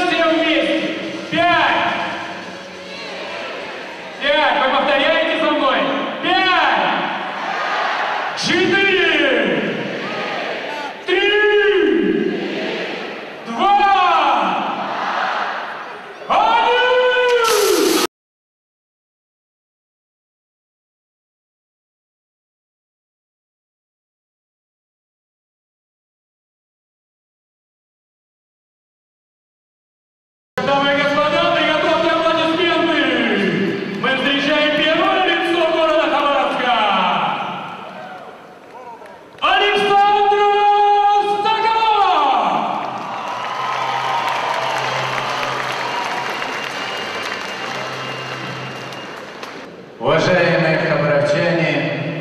все вместе. 5. 5. Вы повторяете за мной? 5. 4. 3. 2. 1. Дамы и господа, приготовьте аплодисменты! Мы встречаем первое лицо города Хабаровска! Александра Стаканова! Уважаемые хабаровчане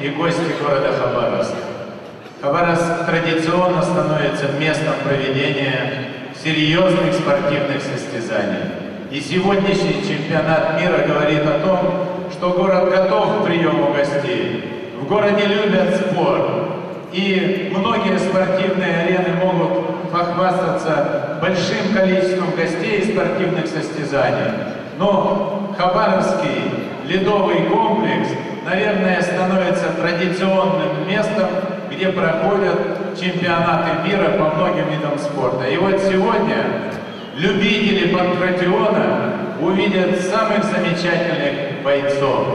и гости города Хабаровска, Хабаровск традиционно становится местом проведения серьезных спортивных состязаний. И сегодняшний чемпионат мира говорит о том, что город готов к приему гостей. В городе любят спорт. И многие спортивные арены могут похвастаться большим количеством гостей и спортивных состязаний. Но Хабаровский ледовый комплекс, наверное, становится традиционным местом, где проходят чемпионаты мира по многим видам спорта. И вот сегодня любители панкратиона увидят самых замечательных бойцов.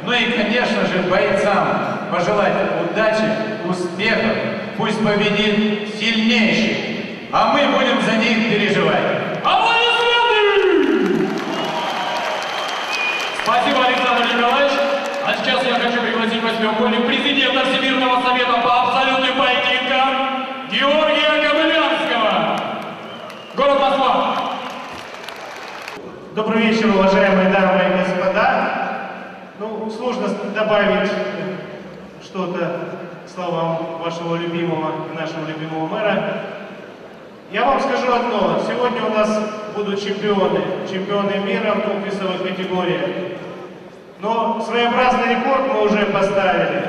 Ну и, конечно же, бойцам пожелать удачи, успехов, пусть победит сильнейший, а мы будем за них переживать. Аплодисменты! Спасибо, Александр Николаевич. А сейчас я хочу пригласить восьмиугольник президента Всемирного совета по абсолютным поединкам Георгия Кобылянского. Город Москва. Добрый вечер, уважаемые дамы и господа. Ну, сложно добавить что-то к словам вашего любимого и нашего любимого мэра. Я вам скажу одно. Сегодня у нас будут чемпионы мира в двух весовых категориях. Но своеобразный рекорд мы уже поставили.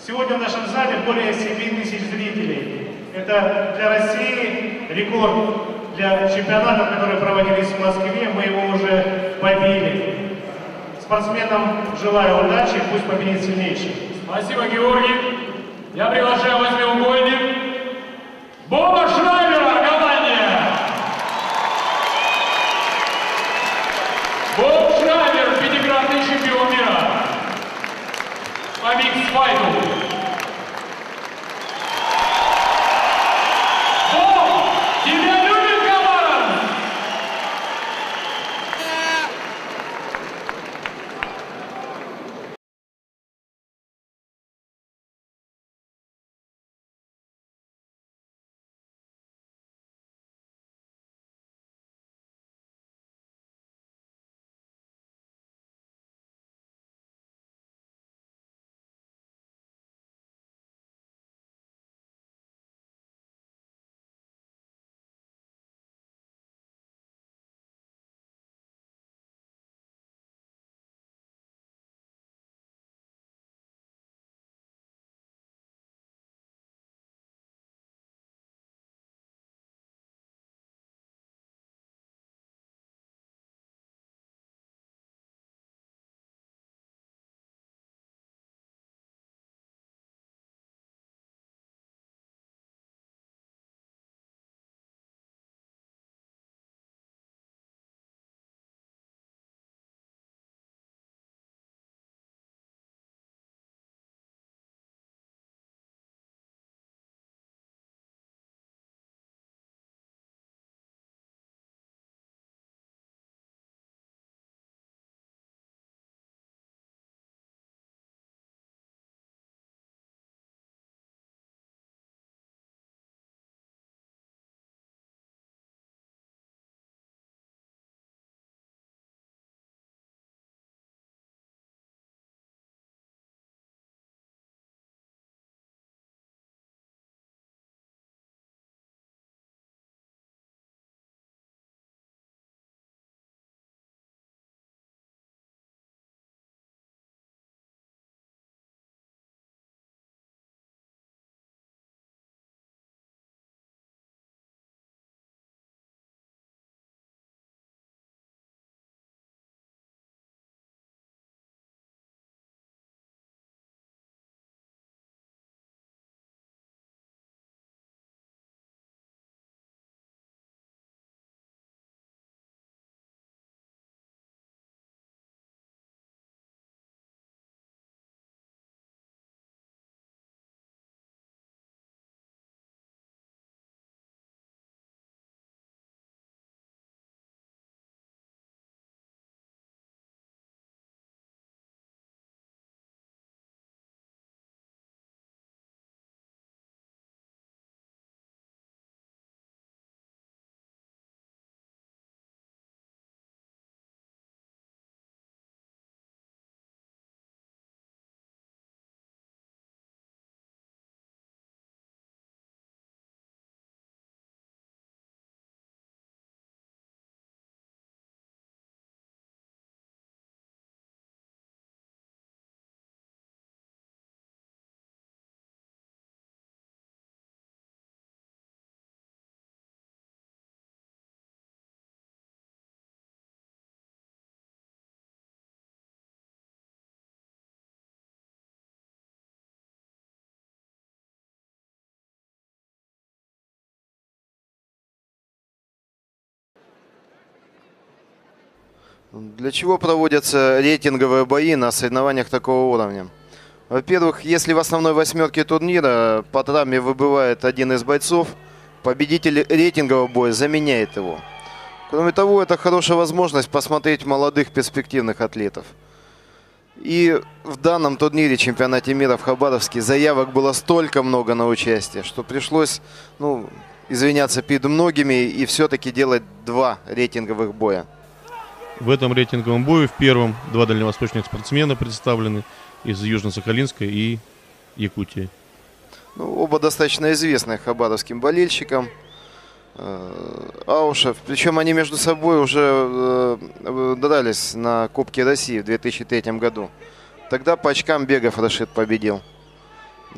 Сегодня в нашем зале более 7 тысяч зрителей. Это для России рекорд. Для чемпионатов, которые проводились в Москве, мы его уже побили. Спортсменам желаю удачи, пусть победит сильнейший. Спасибо, Георгий. Я приглашаю восьмиугольник Боба Шрайбера, Голландия. Боб Шрайбер, пятикратный чемпион мира по микс-файту. Для чего проводятся рейтинговые бои на соревнованиях такого уровня? Во-первых, если в основной восьмерке турнира по травме выбывает один из бойцов, победитель рейтингового боя заменяет его. Кроме того, это хорошая возможность посмотреть молодых перспективных атлетов. И в данном турнире, чемпионате мира в Хабаровске, заявок было столько много на участие, что пришлось, извиняться перед многими и все-таки делать 2 рейтинговых боя. В этом рейтинговом бою в первом 2 дальневосточных спортсмена представлены из Южно-Сахалинска и Якутии. Оба достаточно известные хабаровским болельщикам. Аушев. Причем они между собой уже дрались на Кубке России в 2003 году. Тогда по очкам бегов Рашид победил.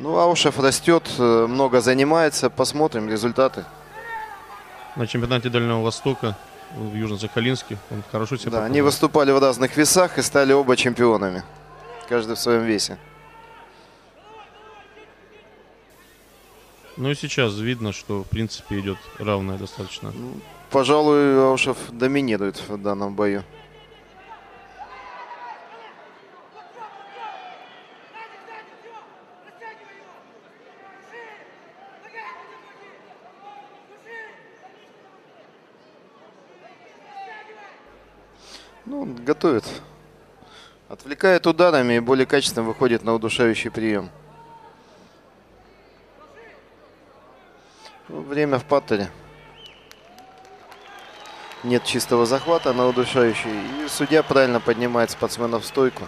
Аушев растет, много занимается. Посмотрим результаты. На чемпионате Дальнего Востока в Южно-Сахалинске он хорошо себя показал. Они выступали в разных весах и стали оба чемпионами. Каждый в своем весе. И сейчас видно, что в принципе идет равная достаточно. Пожалуй, Аушев доминирует в данном бою. Готовит. Отвлекает ударами и более качественно выходит на удушающий прием. Время в паттере. Нет чистого захвата на удушающий. И судья правильно поднимает спортсмена в стойку.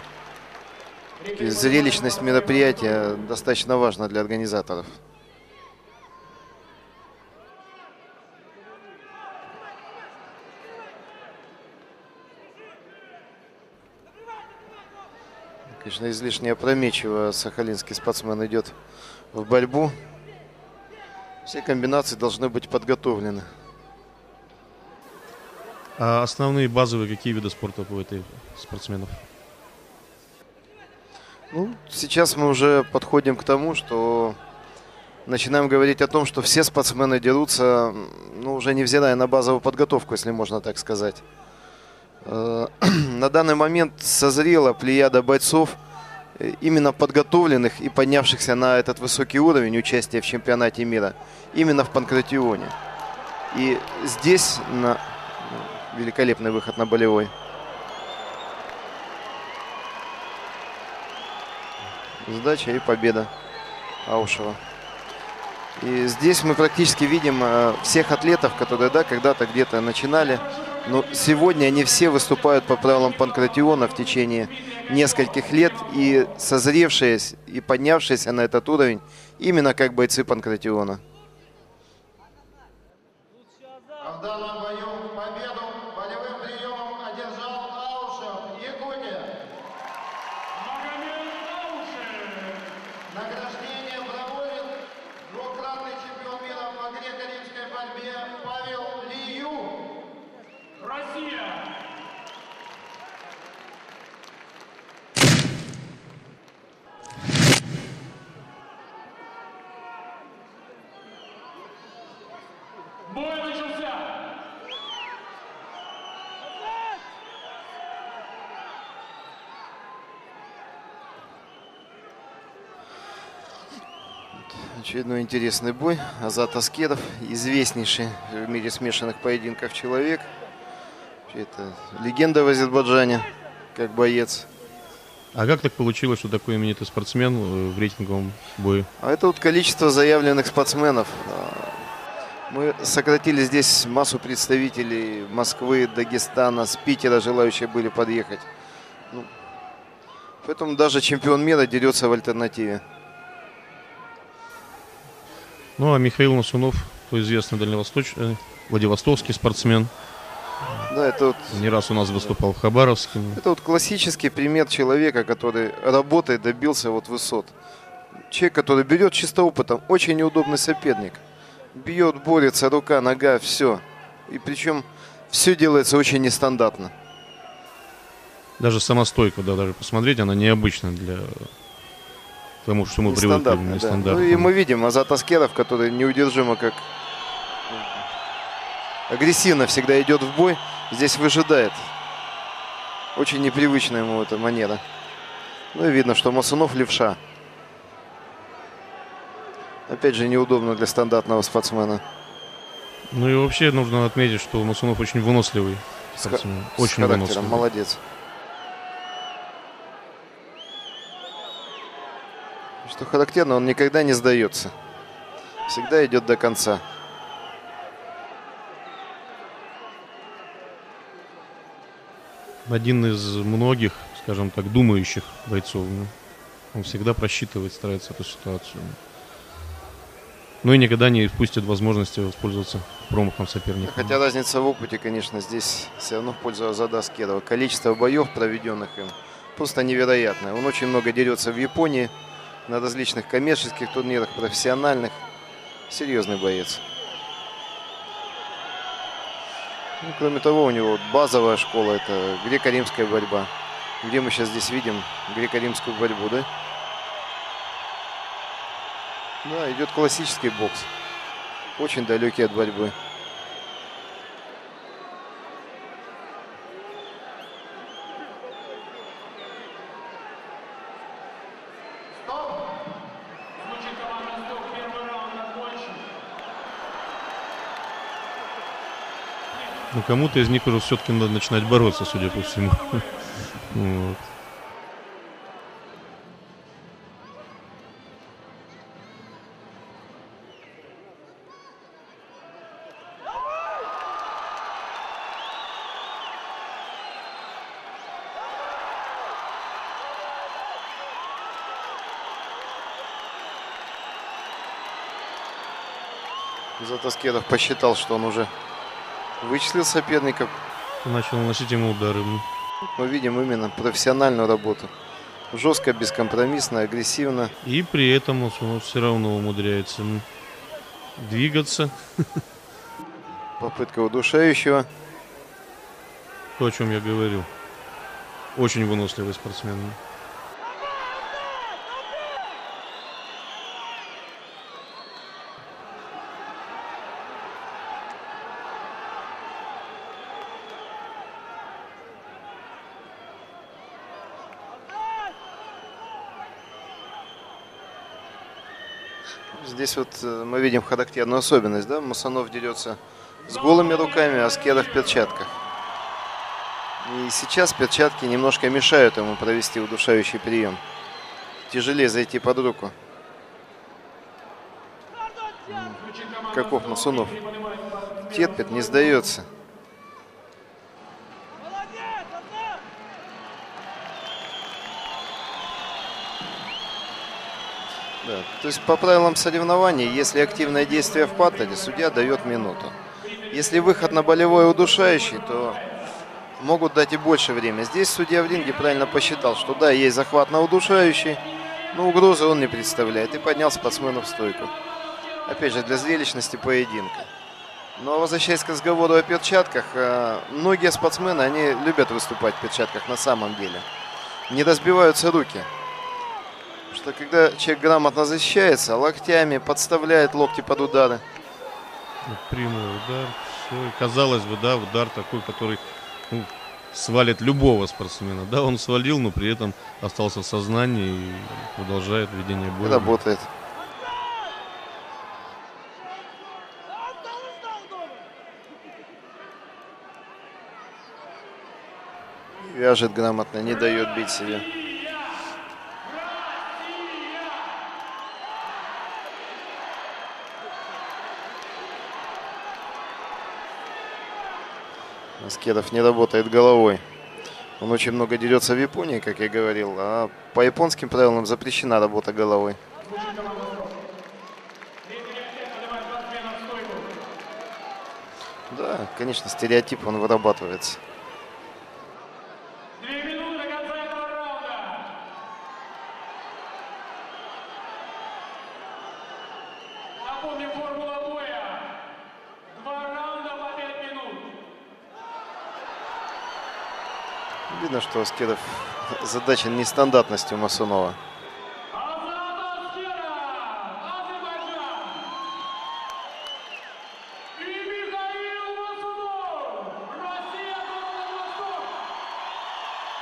И зрелищность мероприятия достаточно важна для организаторов. Конечно, излишне опрометчиво сахалинский спортсмен идет в борьбу. Все комбинации должны быть подготовлены. А основные базовые какие виды спорта у этих спортсменов? Сейчас мы уже подходим к тому, что начинаем говорить о том, что все спортсмены дерутся, уже невзирая на базовую подготовку, если можно так сказать. На данный момент созрела плеяда бойцов, именно подготовленных и поднявшихся на этот высокий уровень участия в чемпионате мира, именно в панкратионе. И здесь великолепный выход на болевой. Сдача и победа Аушева. И здесь мы практически видим всех атлетов, которые когда-то где-то начинали. Но сегодня они все выступают по правилам панкратиона в течение нескольких лет и созревшие и поднявшиеся на этот уровень именно как бойцы панкратиона. В данном бою победу болевым приемом одержал Аушев, Якутия. Магомед Аушев. Награждение проводит двукратный чемпион мира по греко-римской борьбе Павел Лию. Россия. Бой начался. Очередной интересный бой. Азат Аскеров, известнейший в мире смешанных поединков человек. Это легенда в Азербайджане, как боец. А как так получилось, что такой именитый спортсмен в рейтинговом бою? А это количество заявленных спортсменов. Мы сократили здесь массу представителей Москвы, Дагестана, с Питера, желающие были подъехать. Поэтому даже чемпион мира дерется в альтернативе. А Михаил Насунов, известный владивостокский спортсмен. Да, это не раз у нас выступал в Хабаровске. Это классический пример человека, который работает, добился высот. Человек, который берет чисто опытом, очень неудобный соперник. Бьет, борется, рука, нога, все. И причем все делается очень нестандартно. Даже самостойка, даже посмотреть, она необычна для тому, что мы привыкли. Нестандартно. И мы видим Азат Аскеров, который неудержимо как агрессивно всегда идет в бой, здесь выжидает. Очень непривычна ему эта манера. Ну и видно, что Масунов левша. Опять же, неудобно для стандартного спортсмена. Ну и вообще нужно отметить, что Масунов очень выносливый спортсмен. Очень характером. выносливый. Молодец. Что характерно, он никогда не сдается. Всегда идет до конца. Один из многих, скажем так, думающих бойцов. Он всегда просчитывает, старается эту ситуацию. Ну и никогда не упустит возможности воспользоваться промахом соперника. Хотя разница в опыте, конечно, здесь все равно в пользу Азада Аскерова. Количество боев, проведенных им, просто невероятное. Он очень много дерется в Японии, на различных коммерческих турнирах, профессиональных. Серьезный боец. Ну, кроме того, у него базовая школа, это греко-римская борьба. Где мы сейчас здесь видим греко-римскую борьбу, да? Да, идет классический бокс. Очень далекий от борьбы. Ну, кому-то из них уже все-таки надо начинать бороться, судя по всему. Вот. Зато Аскеров посчитал, что он уже вычислил соперника. Начал наносить ему удары. Мы видим именно профессиональную работу. Жестко, бескомпромиссно, агрессивно. И при этом он все равно умудряется двигаться. Попытка удушающего. То, о чем я говорил. Очень выносливый спортсмен. Здесь вот мы видим характерную особенность, да? Масунов дерется с голыми руками, а Аскеров в перчатках. И сейчас перчатки немножко мешают ему провести удушающий прием. Тяжелее зайти под руку. Каков Масунов? Терпит, не сдается. Да, то есть по правилам соревнований, если активное действие в паттере, судья дает минуту. Если выход на болевой удушающий, то могут дать и больше времени. Здесь судья в ринге правильно посчитал, что да, есть захват на удушающий, но угрозы он не представляет. И поднял спортсмена в стойку. Опять же, для зрелищности поединка. Но возвращаясь к разговору о перчатках, многие спортсмены, они любят выступать в перчатках на самом деле. Не разбиваются руки. Что когда человек грамотно защищается, локтями подставляет локти под удары. Прямой удар. Все. И казалось бы, да, удар такой, который свалит любого спортсмена. Да, он свалил, но при этом остался в сознании и продолжает ведение боя. Работает. Вяжет грамотно, не дает бить себе. Аскеров не работает головой. Он очень много дерется в Японии, как я говорил, а по японским правилам запрещена работа головой. Да, конечно, стереотип, он вырабатывается. 2 минуты до конца этого раунда. Напомню, формула боя. 2 раунда по 5 минут. Видно, что Аскеров задачен нестандартностью Масунова. Азат Аскеров, Азербайджан. И Михаил Масунов, Россия, город Владивосток.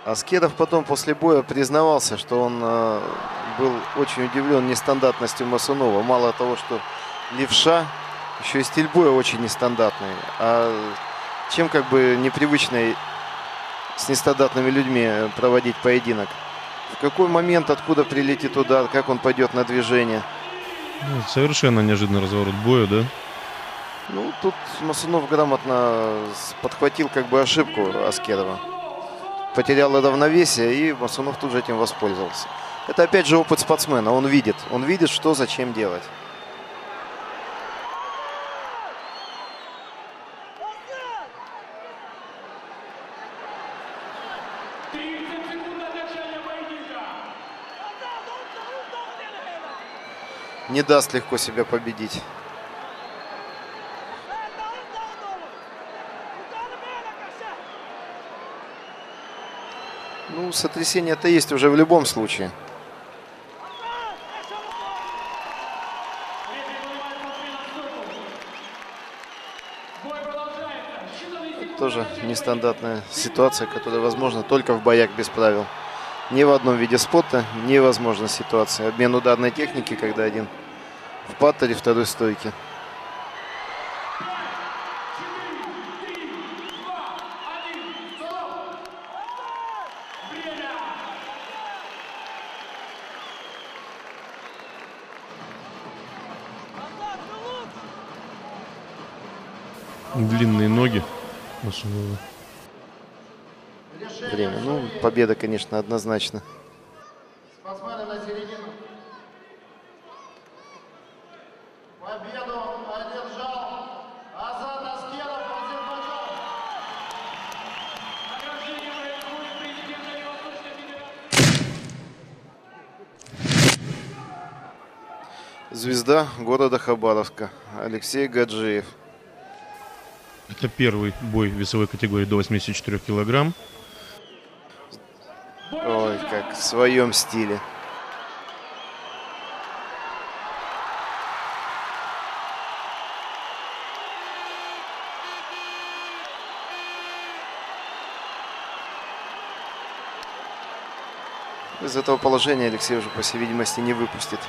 Аскеров потом после боя признавался, что он был очень удивлен нестандартностью Масунова. Мало того, что левша, еще и стиль боя очень нестандартный. А чем как бы непривычно с нестандартными людьми проводить поединок? В какой момент, откуда прилетит удар, как он пойдет на движение? Ну, совершенно неожиданный разворот боя, да? Ну, тут Масунов грамотно подхватил как бы ошибку Аскерова. Потерял равновесие, и Масунов тут же этим воспользовался. Это опять же опыт спортсмена. Он видит, что зачем делать. Не даст легко себя победить. Ну, сотрясение-то есть уже в любом случае. Тоже нестандартная ситуация, которая возможна только в боях без правил. Ни в одном виде спорта невозможна ситуация. Обмен ударной техники, когда один в паттере, второй в стойке. Длинные ноги Масунова. Время. Ну, победа, конечно, однозначно. Спортсмены на середину. Победу одержал Азат Аскеров, Азербайджан. Звезда города Хабаровска Алексей Гаджиев. Это первый бой в весовой категории до 84 килограмм. Ой, как в своем стиле. Из этого положения Алексей уже, по всей видимости, не выпустит.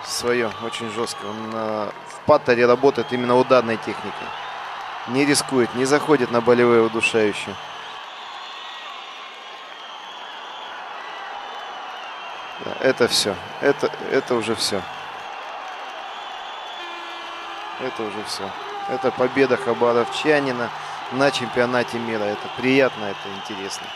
Свое, очень жестко. Он в паттере работает именно ударной техникой. Не рискует, не заходит на болевые удушающие. Да, это все. Это уже все. Это уже все. Это победа хабаровчанина на чемпионате мира. Это приятно, это интересно.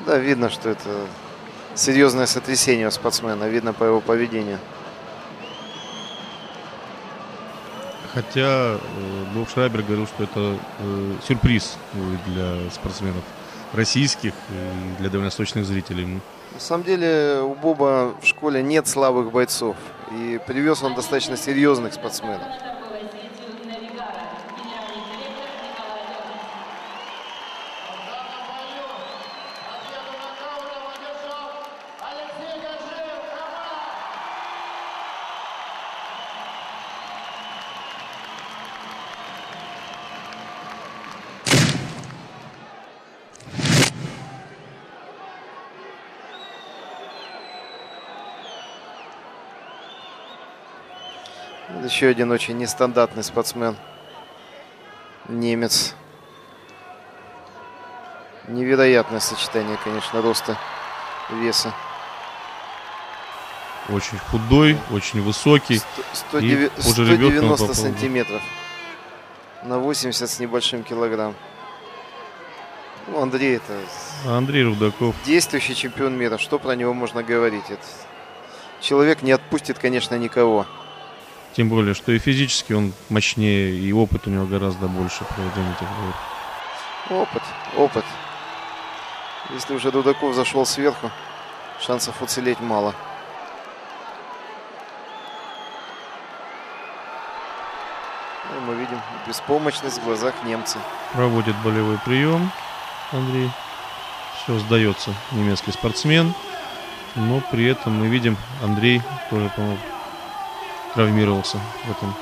Да, видно, что это серьезное сотрясение у спортсмена. Видно по его поведению. Хотя Боб Шрайбер говорил, что это сюрприз для спортсменов российских и для дальневосточных зрителей. На самом деле у Боба в школе нет слабых бойцов. И привез он достаточно серьезных спортсменов. Еще один очень нестандартный спортсмен. Немец. Невероятное сочетание, конечно, роста, веса. Очень худой, очень высокий. 190 сантиметров. На 80 с небольшим килограмм. Ну, Андрей это... Андрей Рудаков. Действующий чемпион мира. Что про него можно говорить? Это... Человек не отпустит, конечно, никого. Тем более, что и физически он мощнее, и опыт у него гораздо больше проведения этих боев. Опыт. Если уже Рудаков зашел сверху, шансов уцелеть мало. Беспомощность в глазах немца. Проводит болевой прием Андрей. Все, сдается немецкий спортсмен. Но при этом мы видим, Андрей тоже, по-моему, травмировался в этом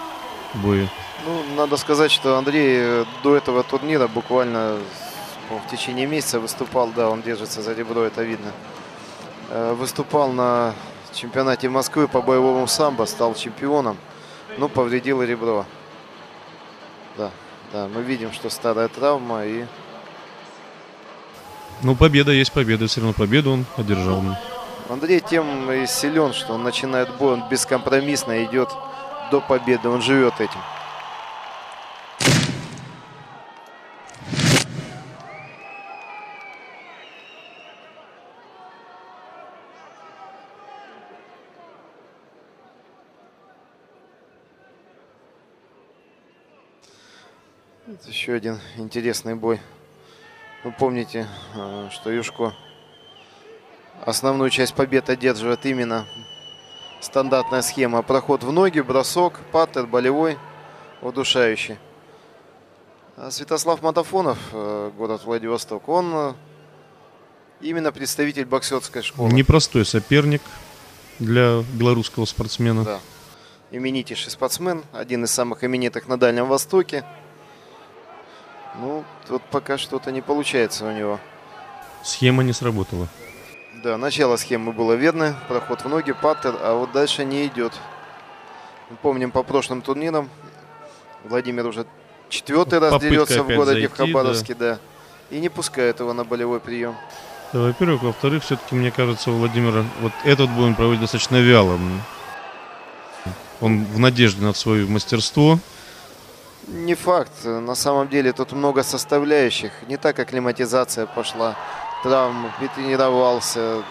бою. Ну, надо сказать, что Андрей до этого турнира буквально в течение месяца выступал, да, он держится за ребро, это видно. Выступал на чемпионате Москвы по боевому самбо, стал чемпионом, но повредил ребро. Да, да, мы видим, что старая травма и... Ну, победа есть победа, все равно победу он одержал. Андрей тем и силен, что он начинает бой, он бескомпромиссно идет до победы, он живет этим. Это еще один интересный бой. Вы помните, что Юшко основную часть побед одерживает именно стандартная схема. Проход в ноги, бросок, паттер, болевой, удушающий. А Святослав Матафонов, город Владивосток, он именно представитель боксерской школы. Непростой соперник для белорусского спортсмена. Да. Именитейший спортсмен, один из самых именитых на Дальнем Востоке. Ну, тут пока что-то не получается у него. Схема не сработала. Да, начало схемы было верно. Проход в ноги, паттер, а вот дальше не идет. Мы помним по прошлым турнирам. Владимир уже 4-й раз Попытка дерется в опять городе зайти, в Хабаровске, да. И не пускает его на болевой прием. Да, во-первых. Во-вторых, все-таки, мне кажется, у Владимира вот этот бой он проводит достаточно вяло. Он в надежде на свое мастерство. Не факт. На самом деле тут много составляющих. Не так, акклиматизация пошла. Травм, перетренировался.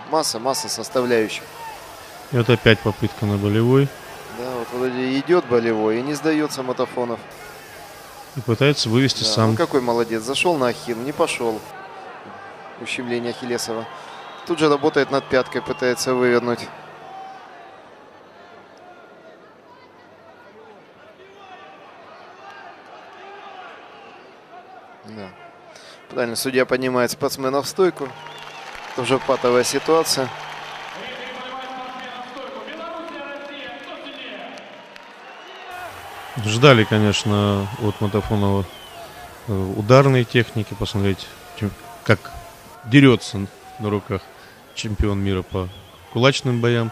Масса составляющих. И вот опять попытка на болевой. Да, вот вроде идет болевой и не сдается Матафонов. И пытается вывести Да, сам. ну какой молодец. Зашел на ахилл, не пошел. Ущемление Ахиллесова. Тут же работает над пяткой, пытается вывернуть. Да. Правильно, судья поднимает спортсмена в стойку. Тоже патовая ситуация. Ждали, конечно, от Матафонова ударной техники, посмотреть, как дерется на руках чемпион мира по кулачным боям.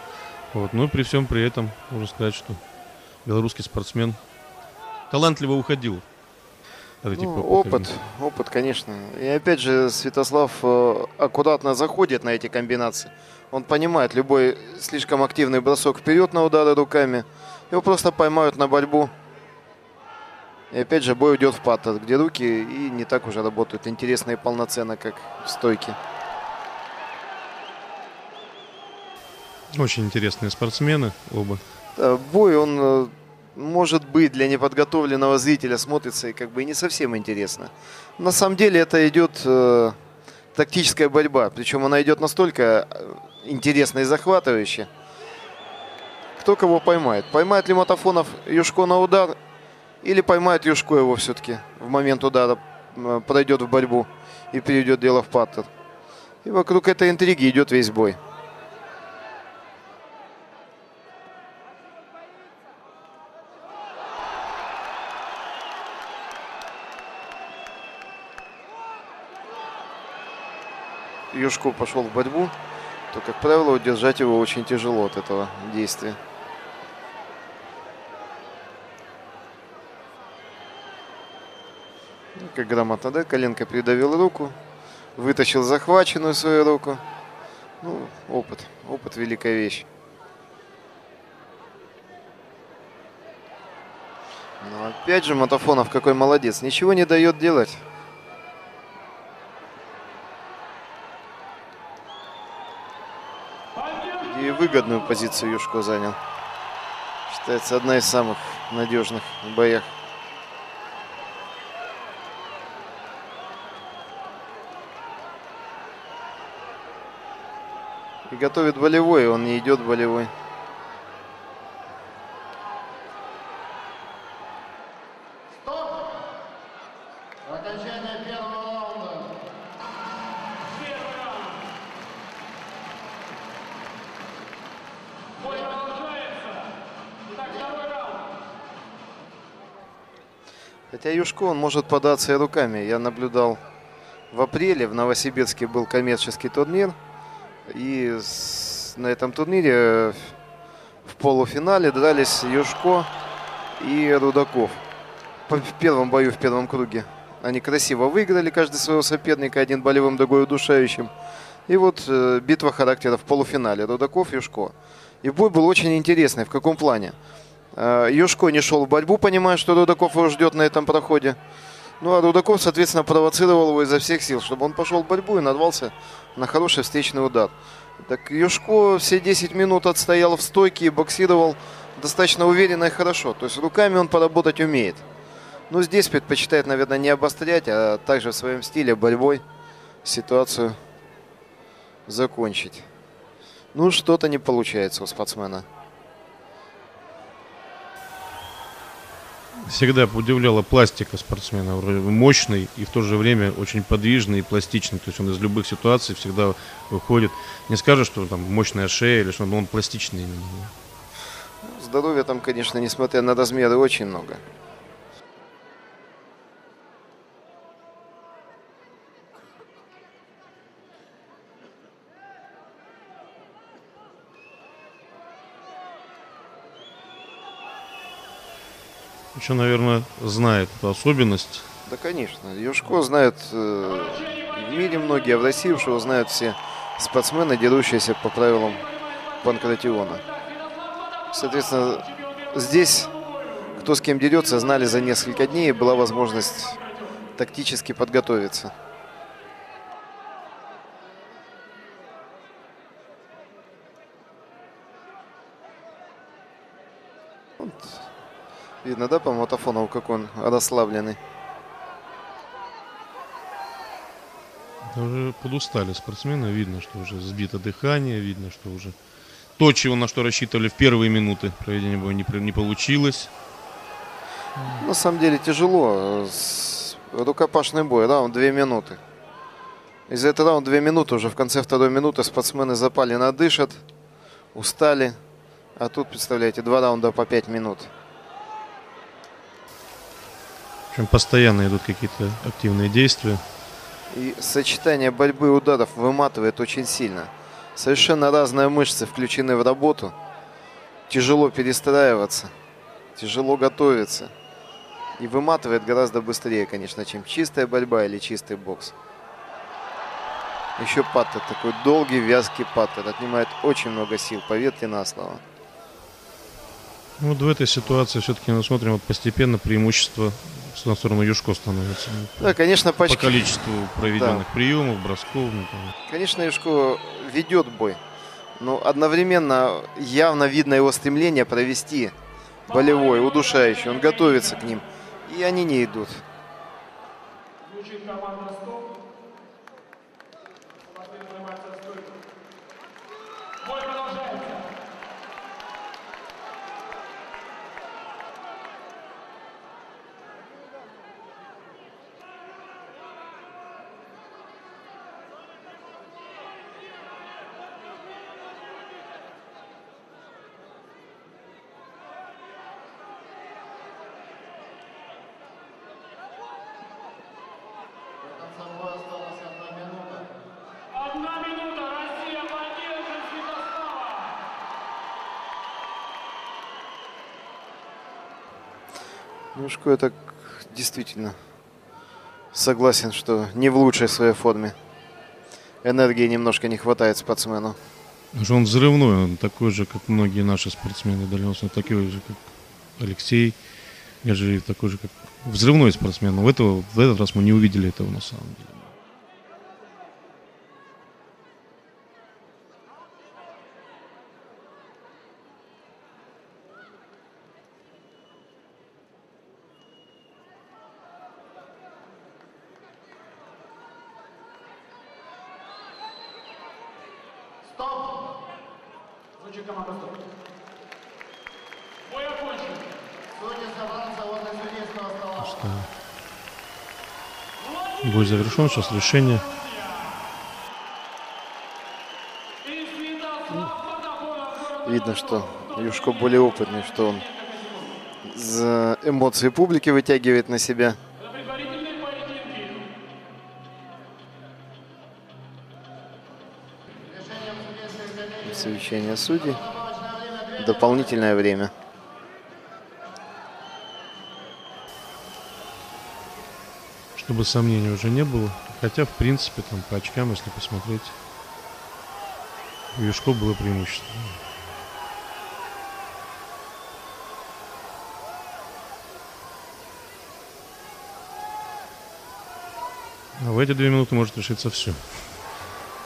Вот. Но при всем при этом можно сказать, что белорусский спортсмен талантливо уходил. Опыт, конечно. И опять же, Святослав аккуратно заходит на эти комбинации. Он понимает, любой слишком активный бросок вперед на удары руками, его просто поймают на борьбу. И опять же, бой уйдет в паттер, где руки и не так уже работают интересно и полноценно, как в стойке. Очень интересные спортсмены оба. Да, бой, он может быть для неподготовленного зрителя смотрится и как бы и не совсем интересно. На самом деле это идет тактическая борьба, причем она идет настолько интересно и захватывающе. Кто кого поймает? Поймает ли Матафонов Юшко на удар или поймает Юшко его все-таки в момент удара, пройдет в борьбу и перейдет дело в паттер. И вокруг этой интриги идет весь бой. Юшко пошел в борьбу, то, как правило, удержать его очень тяжело от этого действия. Как грамотно, да? Коленкой придавил руку, вытащил захваченную свою руку. Ну, опыт. Опыт – великая вещь. Но опять же Матафонов какой молодец. Ничего не дает делать. И выгодную позицию Юшко занял. Считается одна из самых надежных в боях. И готовит болевой, он не идет болевой. Окончание первого раунда. Первый раунд. Бой продолжается. Итак, второй раунд. Хотя Юшко, он может податься и руками. Я наблюдал в апреле, в Новосибирске был коммерческий турнир. И на этом турнире в полуфинале дрались Юшко и Рудаков. В первом бою, в первом круге. Они красиво выиграли, каждый своего соперника, один болевым, другой удушающим. И вот битва характера в полуфинале. Рудаков, Юшко. И бой был очень интересный. В каком плане? Юшко не шел в борьбу, понимая, что Рудаков его ждет на этом проходе. Ну а Рудаков, соответственно, провоцировал его изо всех сил, чтобы он пошел в борьбу и нарвался на хороший встречный удар. Так Юшко все 10 минут отстоял в стойке и боксировал достаточно уверенно и хорошо. То есть руками он поработать умеет. Но здесь предпочитает, наверное, не обострять, а также в своем стиле борьбой ситуацию закончить. Ну, что-то не получается у спортсмена. Всегда удивляла пластика спортсмена. Мощный и в то же время очень подвижный и пластичный. То есть он из любых ситуаций всегда выходит. Не скажешь, что там мощная шея или что, но он пластичный именно. Здоровья там, конечно, несмотря на размеры, очень много. Еще, наверное, знает эту особенность. Да, конечно. Юшко знают в мире многие, а в России уж его знают все спортсмены, дерущиеся по правилам Панкратиона. Соответственно, здесь кто с кем дерется, знали за несколько дней, и была возможность тактически подготовиться. Вот. Видно, да, по Мотофонову, как он расслабленный. Уже подустали спортсмены, видно, что уже сбито дыхание, видно, что уже то, чего на что рассчитывали в первые минуты проведения боя, не получилось. На самом деле тяжело. Рукопашный бой, раунд 2 минуты. И за этот раунд 2 минуты, уже в конце второй минуты спортсмены запали, надышат, устали. А тут, представляете, 2 раунда по 5 минут. Причем постоянно идут какие-то активные действия. И сочетание борьбы и ударов выматывает очень сильно. Совершенно разные мышцы включены в работу. Тяжело перестраиваться, тяжело готовиться. И выматывает гораздо быстрее, конечно, чем чистая борьба или чистый бокс. Еще паттер, такой долгий, вязкий паттер. Отнимает очень много сил, поверьте на слово. Вот в этой ситуации все-таки мы смотрим, вот постепенно преимущество на сторону Юшко становится. Да, конечно, по количеству проведенных приемов, бросков. Конечно, Юшко ведет бой. Но одновременно явно видно его стремление провести болевой, удушающий. Он готовится к ним. И они не идут. Звучит команда «Стоп». Бой продолжается. До конца боя осталась 1 минута. 1 минута. Россия поддержит Святослава. Юшко, я так действительно согласен, что не в лучшей своей форме. Энергии немножко не хватает спортсмену. Он взрывной, он такой же, как многие наши спортсмены. Он такой же, как Алексей Гаджиев, такой же, как взрывной спортсмен. Но в этот раз мы не увидели этого на самом деле. Стоп! Звучит команда «Стоп». Бой окончен. Судьи собрался возле судейского стола. Бой завершен, сейчас решение. Видно, что Юшко более опытный, что он за эмоции публики вытягивает на себя. Совещание судей. Дополнительное время. Чтобы сомнений уже не было. Хотя, в принципе, там по очкам, если посмотреть, у Юшко было преимущество. А в эти 2 минуты может решиться все.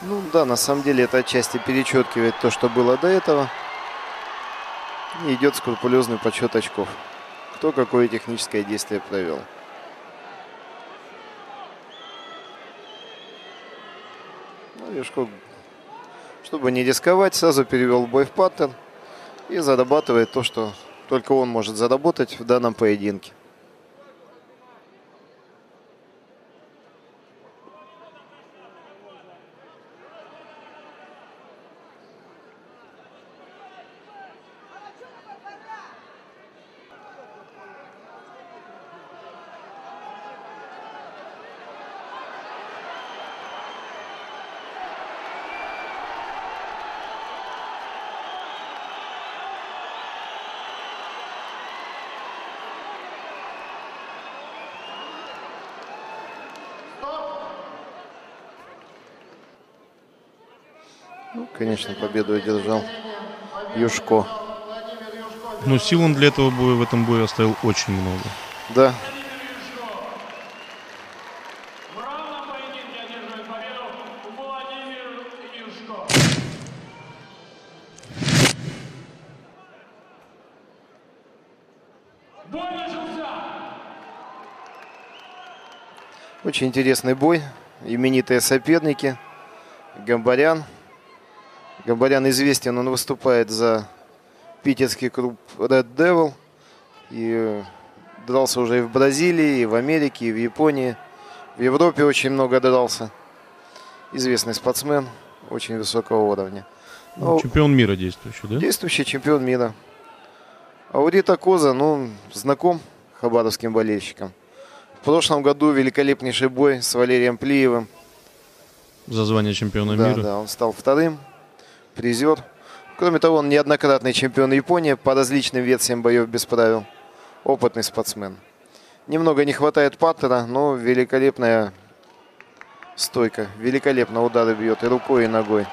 Ну да, на самом деле это отчасти перечеркивает то, что было до этого. И идет скрупулезный подсчет очков. Кто какое техническое действие провел. Ну, Юшко, чтобы не рисковать, сразу перевел бой в паттер и зарабатывает то, что только он может заработать в данном поединке. Ну, конечно, победу одержал Юшко. Но сил он для этого боя в этом бою оставил очень много. Да. В равном поединке одерживает победу Владимир Юшко. Бой начался! Очень интересный бой. Именитые соперники. Гамбарян. Гамбарян известен, он выступает за питерский клуб Red Devil. И дрался уже и в Бразилии, и в Америке, и в Японии. В Европе очень много дрался. Известный спортсмен, очень высокого уровня. Но Чемпион мира действующий, да? действующий чемпион мира. Аурита Коза, ну, знаком хабаровским болельщикам. В прошлом году великолепнейший бой с Валерием Плиевым. За звание чемпиона Да, мира. да, он стал вторым, призер. Кроме того, он неоднократный чемпион Японии по различным версиям боев без правил. Опытный спортсмен. Немного не хватает паттера, но великолепная стойка. Великолепно удары бьет и рукой, и ногой.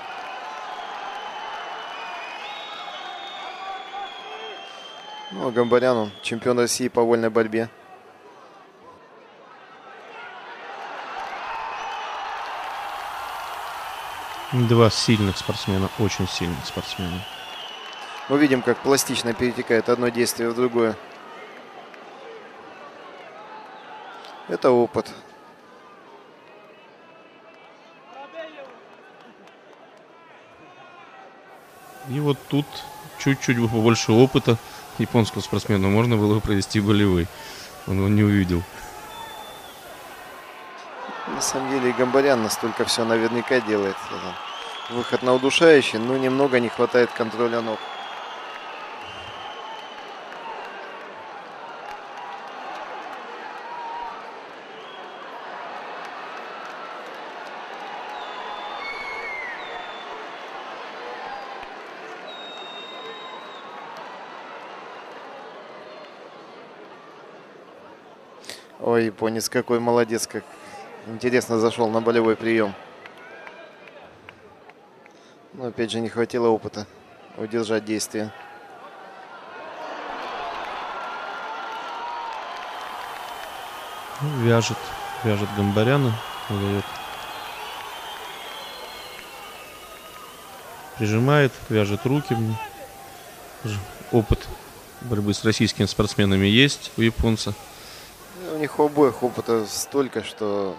Ну, а Гамбарян, он чемпион России по вольной борьбе. Два сильных спортсмена, очень сильных спортсмена. Мы видим, как пластично перетекает одно действие в другое. Это опыт. И вот тут чуть-чуть побольше опыта японского спортсмена можно было бы провести болевой. Он его не увидел. На самом деле и Гамбарян настолько все наверняка делает. Выход на удушающий, но немного не хватает контроля ног. Ой, японец какой молодец, как интересно зашел на болевой прием. Но опять же не хватило опыта удержать действие. Вяжет Гамбаряна. Выдает. Прижимает, вяжет руки. Опыт борьбы с российскими спортсменами есть у японца. У них у обоих опыта столько, что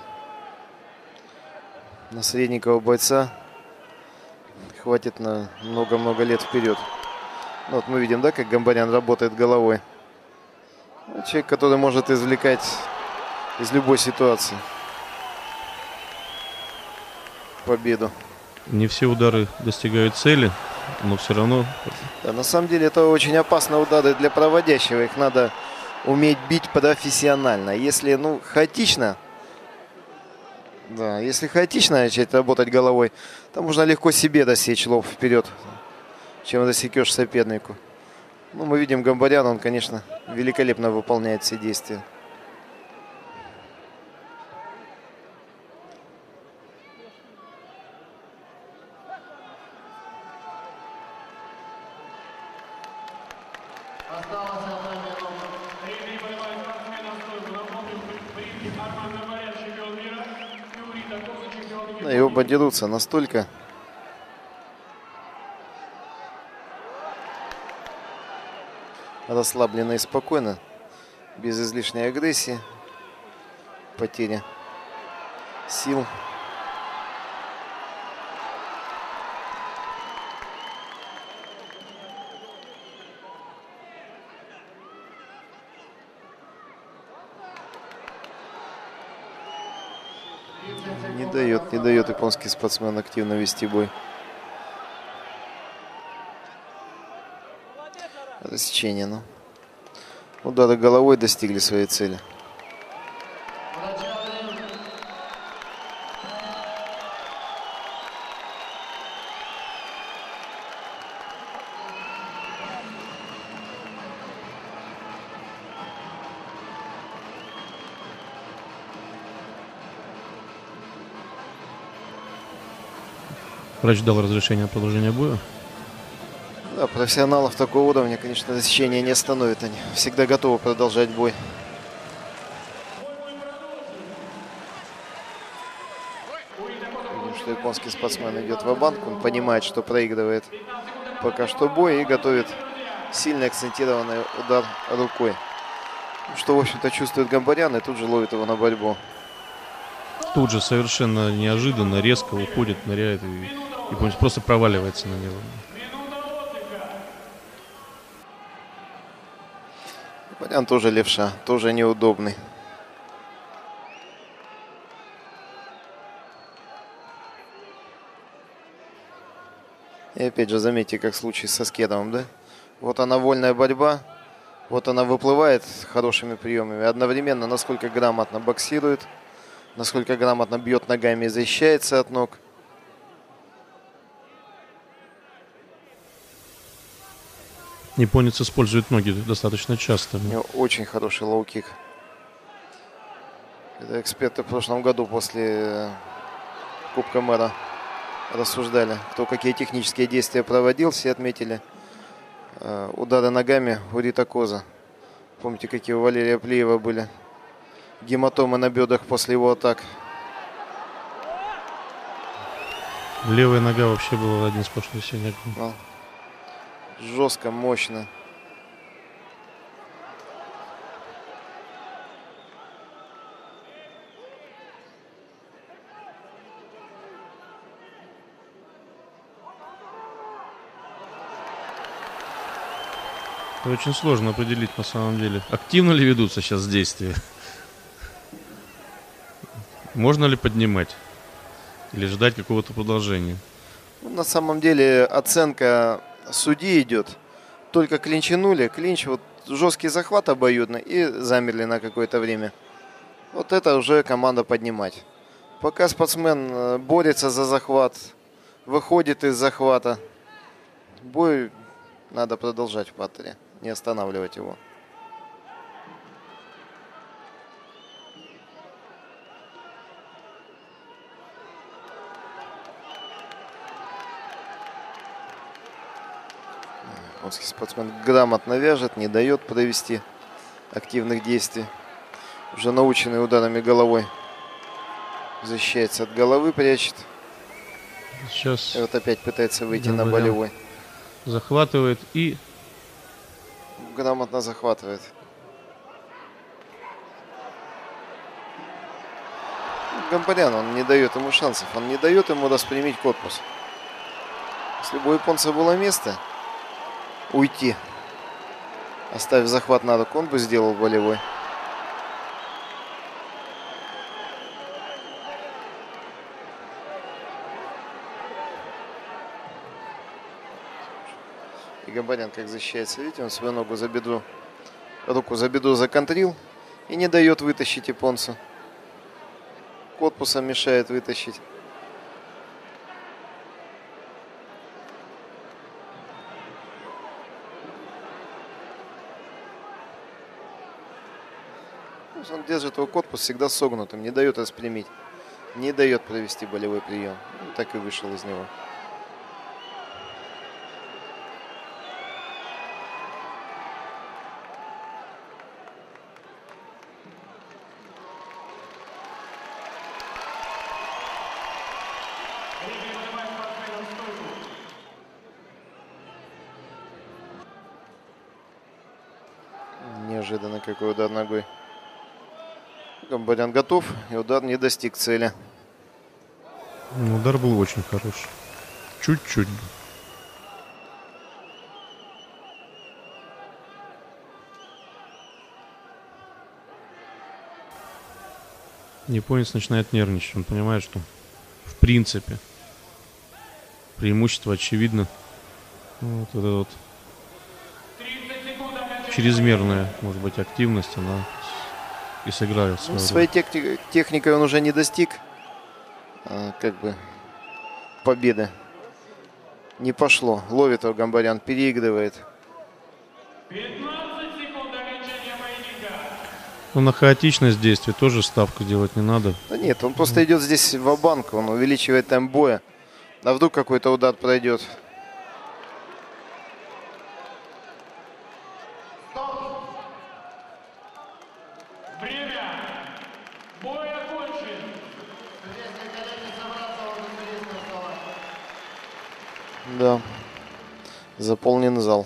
на средненького бойца хватит на много-много лет вперед. Ну, вот мы видим, да, как Гамбарян работает головой. Человек, который может извлекать из любой ситуации. победу. Не все удары достигают цели, но все равно Да, на самом деле это очень опасные удары для проводящего. Их надо уметь бить профессионально. Если, ну, хаотично, да, если хаотично начать работать головой, то можно легко себе досечь лоб вперед, чем досекешь сопернику. Ну, мы видим Гамбарян, он, конечно, великолепно выполняет все действия. Осталось 1 минута. Третий боевой спортсмен на стойку. Напомню, в ринге Арман Гамбарян, чемпион мира. Юрий Такоза, чемпион мира. Да, и оба дерутся настолько расслабленно и спокойно, без излишней агрессии, потери сил. Не дает японский спортсмен активно вести бой. Рассечение, ну. Удары головой достигли своей цели. врач дал разрешение на продолжение боя. Да, профессионалов такого уровня, конечно, рассечение не остановит. Они всегда готовы продолжать бой. Видим, что японский спортсмен идет ва-банк. Он понимает, что проигрывает пока что бой и готовит сильно акцентированный удар рукой. Что, в общем-то, чувствует Гамбарян и тут же ловит его на борьбу. Тут же совершенно неожиданно, резко уходит, ныряет и японец просто проваливается на него. Гамбарян тоже левша, тоже неудобный. И опять же, заметьте, как в случае со Скедовым, да? Вот она вольная борьба, вот она выплывает хорошими приемами. Одновременно, насколько грамотно боксирует, насколько грамотно бьет ногами и защищается от ног. Японец использует ноги достаточно часто. У него очень хороший лоу-кик. Это эксперты в прошлом году после Кубка Мэра рассуждали, кто какие технические действия проводил, все отметили удары ногами у Рита Коза. Помните, какие у Валерия Плиева были гематомы на бедрах после его атак. Левая нога вообще была один сплошной синяк. Ну, жестко, мощно. Очень сложно определить на самом деле, активно ли ведутся сейчас действия. Можно ли поднимать или ждать какого-то продолжения? Ну, на самом деле оценка судьи идет. Только клинчанули, клинч, вот жесткий захват обоюдно и замерли на какое-то время. Вот это уже команда поднимать. Пока спортсмен борется за захват, выходит из захвата, бой надо продолжать в партере, не останавливать его. Японский спортсмен грамотно вяжет, не дает провести активных действий. Уже наученный ударами головой. Защищается от головы, прячет. Сейчас И вот опять пытается выйти на Гамбарян болевой. захватывает и Грамотно захватывает. Гамбарян, он не дает ему шансов. Он не дает ему распрямить корпус. Если бы у японца было место уйти, оставив захват на руку, он бы сделал болевой. И Гамбарян как защищается. Видите, он свою ногу за бедро, руку за бедро законтрил и не дает вытащить японцу. Корпусом мешает вытащить. Он держит его корпус всегда согнутым, не дает распрямить, не дает провести болевой прием. И так и вышел из него. Неожиданно какой удар ногой. Гамбарян готов, и удар не достиг цели. Удар был очень хороший. Чуть-чуть. Японец начинает нервничать. Он понимает, что в принципе преимущество очевидно. Вот это вот чрезмерная, может быть, активность, она и сыграет свою роль. Своей техникой он уже не достиг как бы победы. Не пошло. Ловит его Гамбарян, переигрывает. 15 секунд до окончания поединка. Ну, на хаотичность действий тоже ставку делать не надо. Да нет, он просто идет здесь ва-банк, он увеличивает темп боя. А вдруг какой-то удар пройдет. Время. Бой окончен. Судейские коллеги собраться возле судейского стола. Да. Заполнен зал.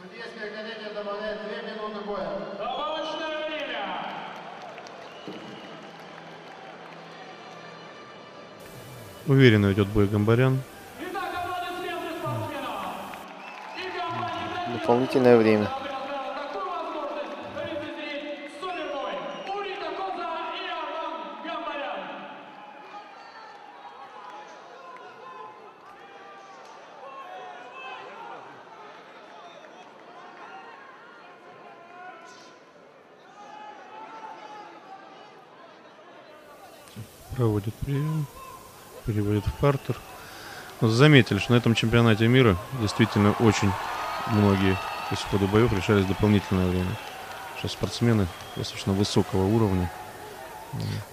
Судейские коллеги добавляют 2 минуты боя. Добавочное время. Уверенно идет бой Гамбарян. Итак, аплодисменты спортсменам. И компания Дополнительное время. такую возможность лицезреть супербой. Урика Коза и Арман Гамбарян. Проводит прием. Переводит в партер. Вот заметили, что на этом чемпионате мира действительно очень многие исходы боев решались в дополнительное время. Что спортсмены достаточно высокого уровня.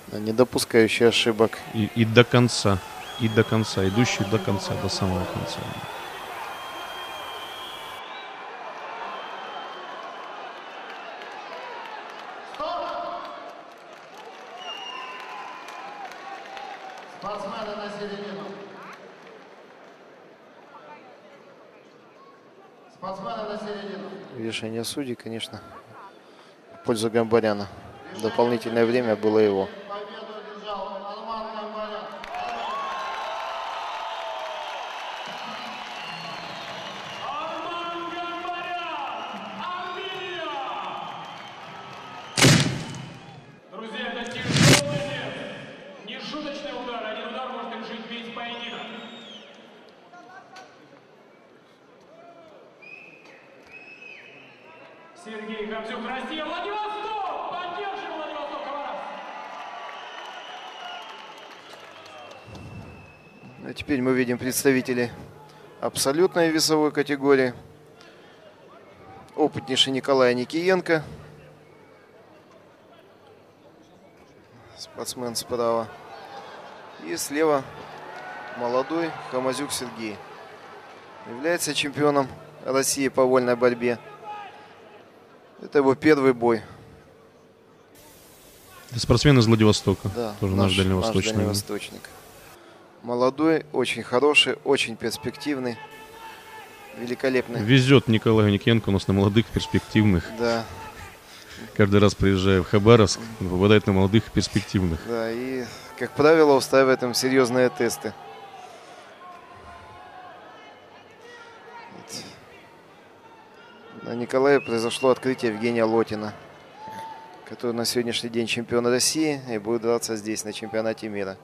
Да, не допускающий ошибок. И до конца. И до конца. Идущие до конца, до самого конца. Спортсмены на середину. Спортсмены на середину. Решение судей, конечно, в пользу Гамбаряна. Дополнительное время было его. Победу одержал Арман Гамбарян. Арман Гамбарян. Армения. Друзья, это тяжелый вес. Не шуточный удар. Один удар может решить весь поединок. Сергей Кобзюк, Россия, Владивосток! Поддержим Владивосток, Хабаровск! А теперь мы видим представителей абсолютной весовой категории. Опытнейший Николай Никиенко. Спортсмен справа. И слева молодой Хамазюк Сергей. Является чемпионом России по вольной борьбе. Это его первый бой. Спортсмен из Владивостока. Да, Тоже наш дальневосточный. дальневосточник. Молодой, очень хороший, очень перспективный. Великолепный. Везет Николаю Никенко у нас на молодых, перспективных. Да, Каждый раз приезжая в Хабаровск, он попадает на молодых, перспективных. да. И, как правило, устраивает им серьезные тесты. На Николае произошло открытие Евгения Лотина, который на сегодняшний день чемпион России и будет драться здесь, на чемпионате мира.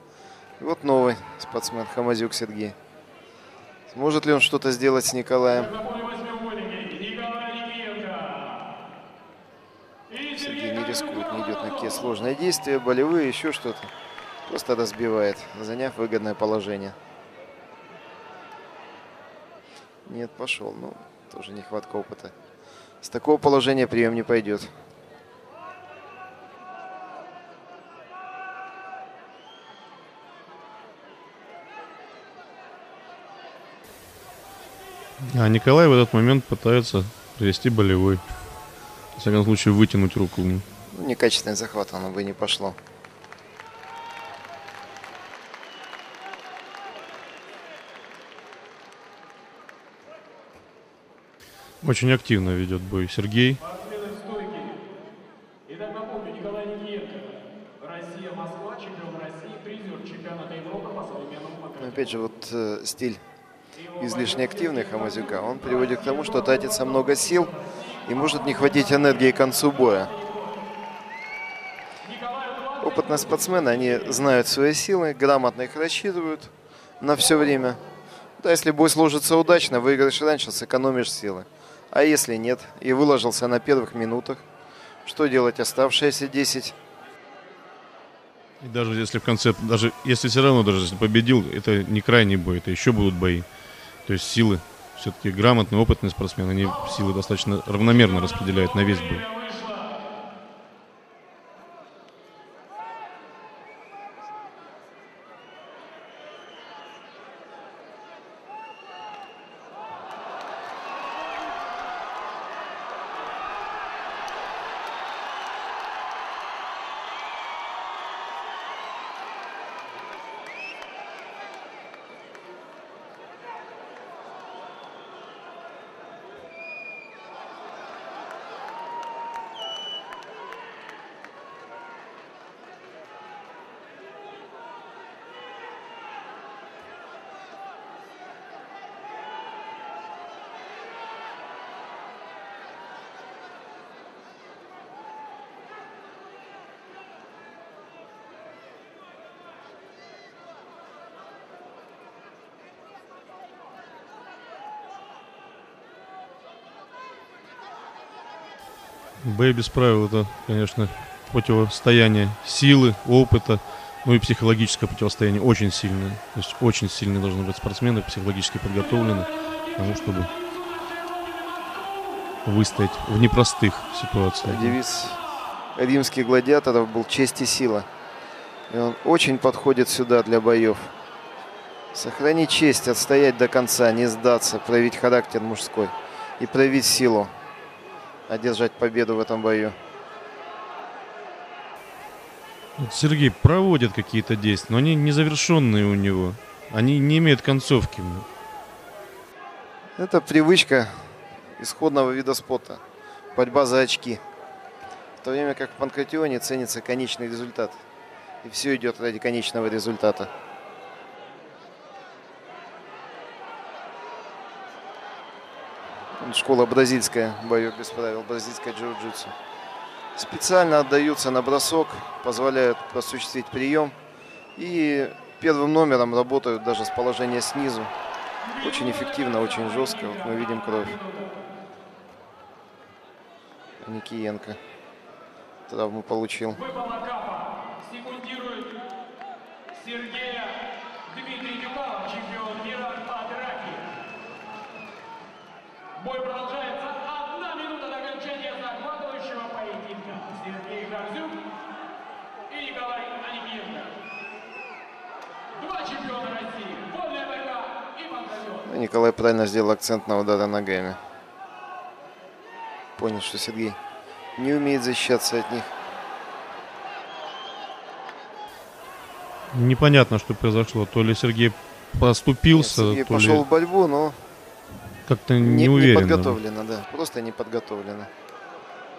И вот новый спортсмен Хамазюк Сергей. Сможет ли он что-то сделать с Николаем? На поле восьмиугольники Николай Никиенко. И Сергей не рискует, не идет на какие сложные действия, болевые, еще что-то. Просто разбивает, заняв выгодное положение. Нет, пошел. Ну, тоже нехватка опыта. С такого положения прием не пойдет. А Николай в этот момент пытается провести болевой. В всяком случае, вытянуть руку. Ну, некачественный захват, оно бы не пошло. Очень активно ведет бой Сергей. спортсмены в стойке. Итак, напомню, Николай Никиенко. Россия, Москва, чемпион России, призер чемпионата Европы по современному Но макарону. опять же, вот стиль излишне активный Хамазюка, он приводит к тому, что тратится много сил и может не хватить энергии к концу боя. Опытные спортсмены, они знают свои силы, грамотно их рассчитывают на все время. Да, если бой сложится удачно, выиграешь раньше, сэкономишь силы. А если нет, и выложился на первых минутах, что делать оставшиеся 10? И даже если в конце, даже если все равно, даже если победил, это не крайний бой, это еще будут бои. То есть силы, все-таки грамотный, опытный спортсмен, они силы достаточно равномерно распределяют на весь бой. Бой без правил — это, конечно, противостояние силы, опыта, ну и психологическое противостояние очень сильное. То есть очень сильные должны быть спортсмены, психологически подготовлены к тому, чтобы выстоять в непростых ситуациях. Девиз римских гладиаторов был «Честь и сила». И он очень подходит сюда для боев. Сохранить честь, отстоять до конца, не сдаться, проявить характер мужской и проявить силу, одержать победу в этом бою. Вот Сергей проводит какие-то действия, но они незавершенные у него. Они не имеют концовки. Это привычка исходного вида спорта. Борьба за очки. В то время как в панкратионе ценится конечный результат. И все идет ради конечного результата. Школа бразильская, боев без правил, бразильская джиу-джитсу. Специально отдаются на бросок, позволяют осуществить прием. И первым номером работают даже с положения снизу. Очень эффективно, очень жестко. Вот мы видим кровь. Никиенко травму получил. Выпала капа. Секундирует Сергея Дмитрий Дюкалов, чемпион мира по драке. Бой продолжается. 1 минута до окончания захватывающего поединка. Сергей Харзюк и Николай Аникиенко. 2 чемпиона России. Вольная борьба и панкратион. Николай правильно сделал акцент на удары ногами. Понял, что Сергей не умеет защищаться от них. Непонятно, что произошло. То ли Сергей поступился, Сергей то пошел ли в борьбу, но как-то не неуверенно. подготовлено, да. Просто не подготовлено.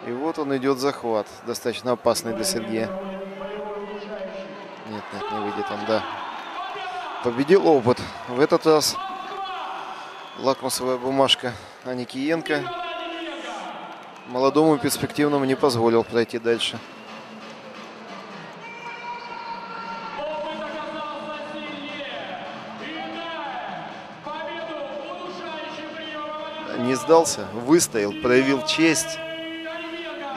И вот он идет захват. Достаточно опасный для Сергея. Нет, не выйдет он, да. Победил опыт. В этот раз лакмусовая бумажка Аникиенко молодому перспективному не позволил пройти дальше. Опыт оказался сильнее. Итак, победу не сдался, выстоял, проявил честь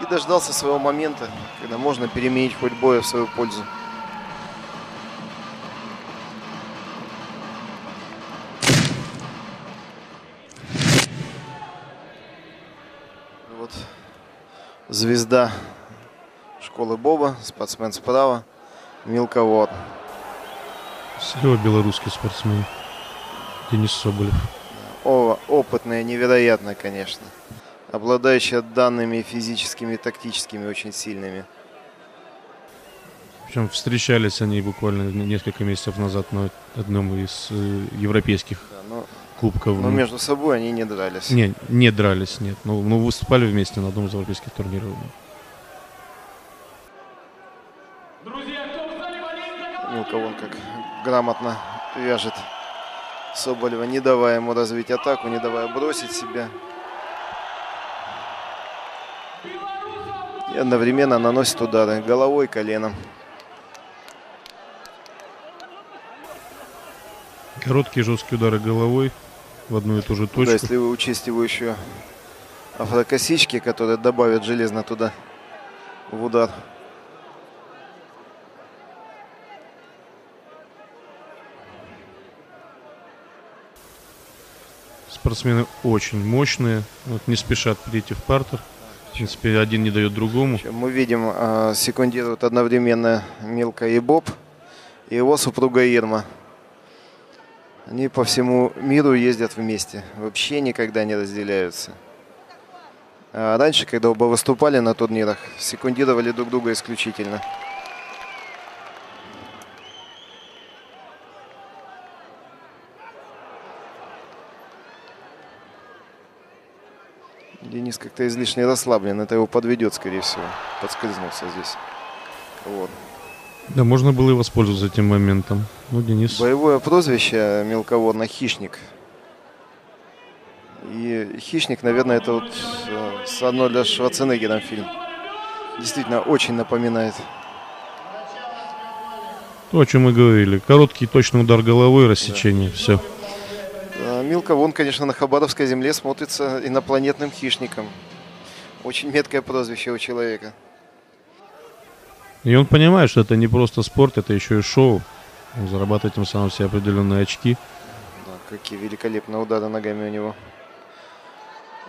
и дождался своего момента, когда можно переменить ход боя в свою пользу. Вот звезда школы Боба, спортсмен справа, мелковод. Слева белорусский спортсмен Денис Соболев. Опытный, невероятно, конечно. Обладающий данными физическими и тактическими очень сильными. Причем встречались они буквально несколько месяцев назад на одном из европейских кубков. Но между собой они не дрались. Не дрались, нет. Но выступали вместе на одном из европейских турниров. Милка вон как грамотно вяжет Соболева, не давая ему развить атаку, не давая бросить себя. И одновременно наносит удары головой, коленом. Короткие жесткие удары головой в одну и ту же точку. Да, если вы учесть его еще афрокосички, которые добавят железно туда в удар. Спортсмены очень мощные, вот, не спешат перейти в партер. В принципе, один не дает другому. Мы видим, секундируют одновременно Милка и Боб, и его супруга Ирма. Они по всему миру ездят вместе, вообще никогда не разделяются. А раньше, когда оба выступали на турнирах, секундировали друг друга исключительно. Денис как-то излишне расслаблен, это его подведет, скорее всего. Подскользнулся здесь. Вот. Да, можно было и воспользоваться этим моментом. Ну, Денис... Боевое прозвище мелководно «Хищник». И «Хищник», наверное, это вот с Арнольдом Шварценеггером фильм. Действительно, очень напоминает. То, о чем мы говорили. Короткий точный удар головой, рассечение, да. Все. Милка вон, конечно, на Хабаровской земле смотрится инопланетным хищником. Очень меткое прозвище у человека. И он понимает, что это не просто спорт, это еще и шоу. Он зарабатывает тем самым все определенные очки. Да, какие великолепные удары ногами у него.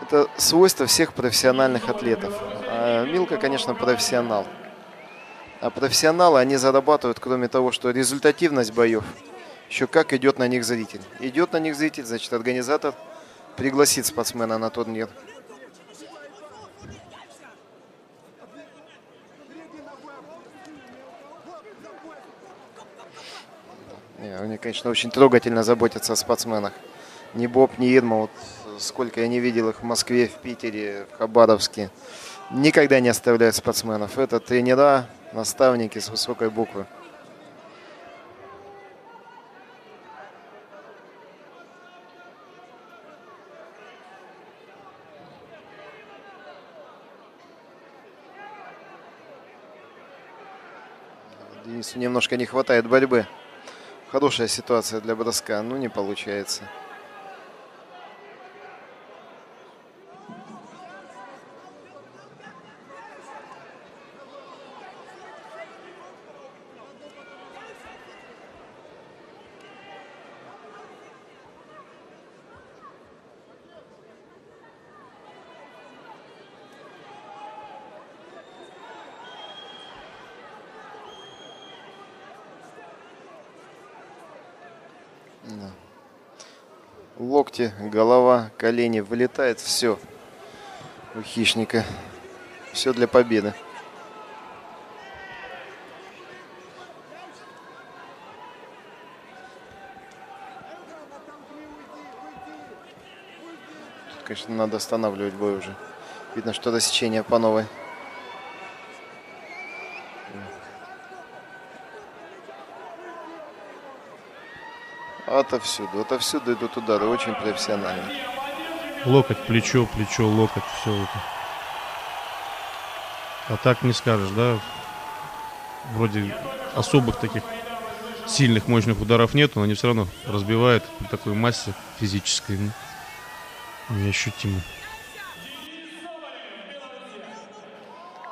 Это свойство всех профессиональных атлетов. А Милка, конечно, профессионал. А профессионалы, они зарабатывают, кроме того, что результативность боев, еще как идет на них зритель. Идет на них зритель, значит, организатор пригласит спортсмена на турнир. Они, конечно, очень трогательно заботятся о спортсменах. Ни Боб, ни Ирма, вот сколько я не видел их в Москве, в Питере, в Хабаровске, никогда не оставляют спортсменов. Это тренера, наставники с высокой буквы. Денису немножко не хватает борьбы. Хорошая ситуация для броска, но не получается. Да. Локти, голова, колени, вылетает все у хищника. Все для победы. Тут, конечно, надо останавливать бой уже. Видно, что рассечение по новой. Отовсюду идут удары, очень профессионально. Локоть, плечо, плечо, локоть, все это. А так не скажешь, да? Вроде особых таких сильных, мощных ударов нет, но они все равно разбивают при такой массе физической. неощутимо.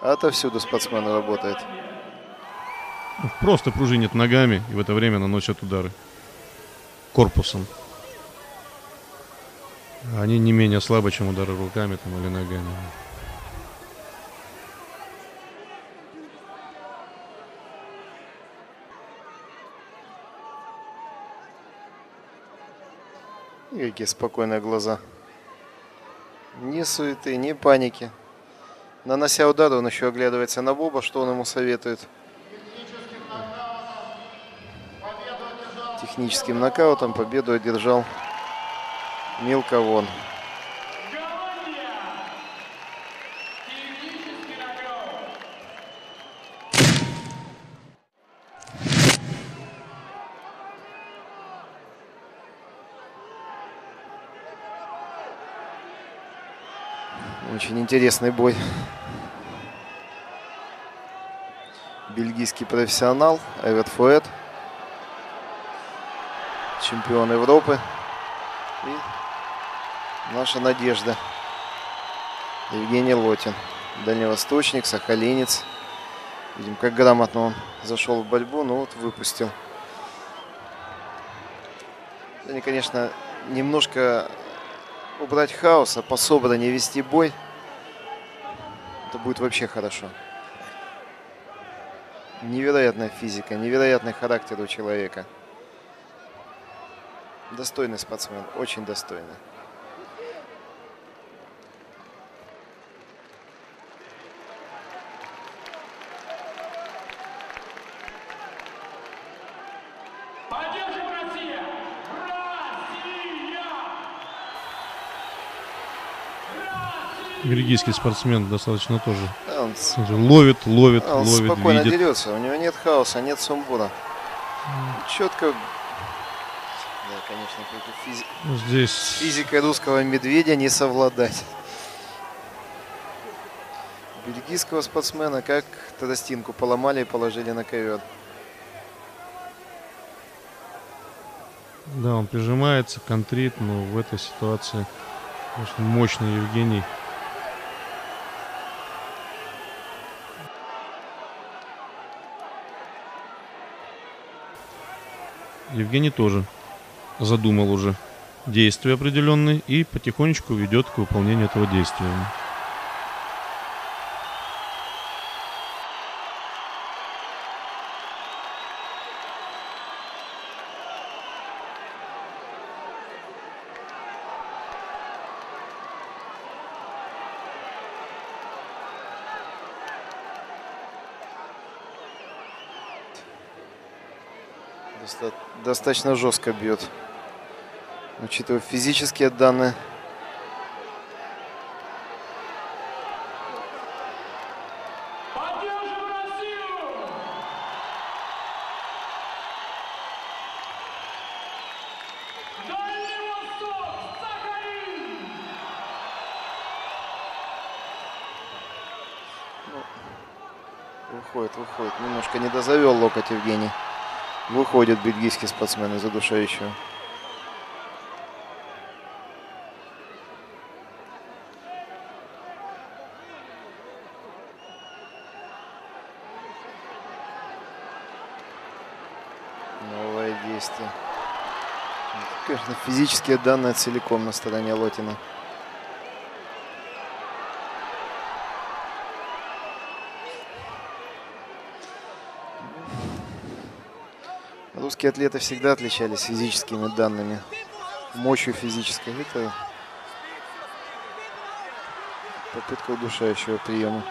Отовсюду спортсмен работает. Просто пружинит ногами и в это время наносят удары корпусом. Они не менее слабы, чем удары руками там, или ногами. И какие спокойные глаза. Ни суеты, ни паники. Нанося удар, он еще оглядывается на Боба, что он ему советует. Техническим нокаутом победу одержал Милко Вон. Очень интересный бой. Бельгийский профессионал Эвет Фуэт, чемпион Европы, и наша надежда Евгений Лотин, дальневосточник, сахалинец. Видим, как грамотно он зашел в борьбу, но вот выпустил. Они, конечно, немножко убрать хаос, а по-собраннее вести бой. Это будет вообще хорошо. Невероятная физика, невероятный характер у человека. Достойный спортсмен, очень достойный. Поддержим, Россия! Бельгийский спортсмен достаточно тоже Он ловит, Он спокойно видит. дерется, у него нет хаоса, нет сумбура. Четко. Да, конечно, Здесь с физикой русского медведя не совладать. Бельгийского спортсмена как тростинку поломали и положили на ковер. да, он прижимается, контрит, но в этой ситуации очень мощный Евгений. Евгений тоже задумал уже действия определенные и потихонечку ведет к выполнению этого действия. Достаточно жестко бьет, учитывая физические данные. Поддержим Россию! Дальний Восток! Сахалин! Выходит. Немножко не дозавел локоть Евгений. Выходит бельгийский спортсмен из удушающего. Новое действие. Конечно, физические данные целиком на стороне Лотина. Русские атлеты всегда отличались физическими данными, мощью физической. Это попытка удушающего приема.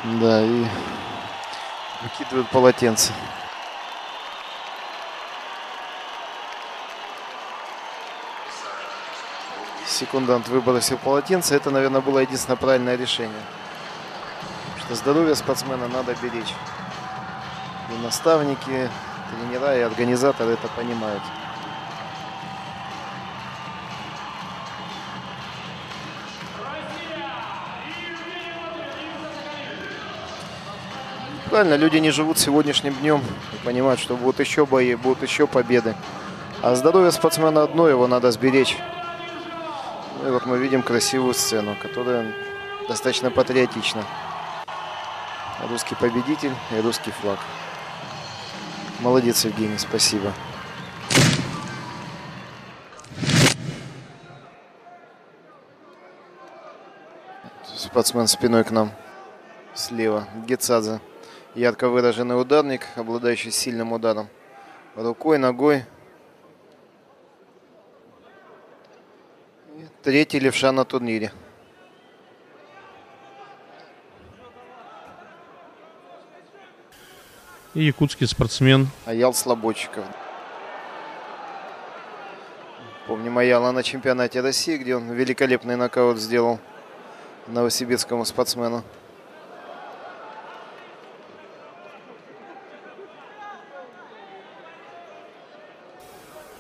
Да, и выкидывают полотенце. Секундант выбросил полотенце. Это, наверное, было единственное правильное решение. Потому что Здоровье спортсмена надо беречь. И наставники, тренера, и организаторы это понимают. Правильно, люди не живут сегодняшним днем и понимают, что будут еще бои, будут еще победы. А здоровье спортсмена одно, его надо сберечь. Ну и вот мы видим красивую сцену, которая достаточно патриотична. Русский победитель и русский флаг. Молодец, Евгений, спасибо. Спортсмен спиной к нам. Слева Гецадзе. Ярко выраженный ударник, обладающий сильным ударом. Рукой, ногой. И третий левша на турнире. И якутский спортсмен. Аял Слободчиков. Помним Аяла на чемпионате России, где он великолепный нокаут сделал новосибирскому спортсмену.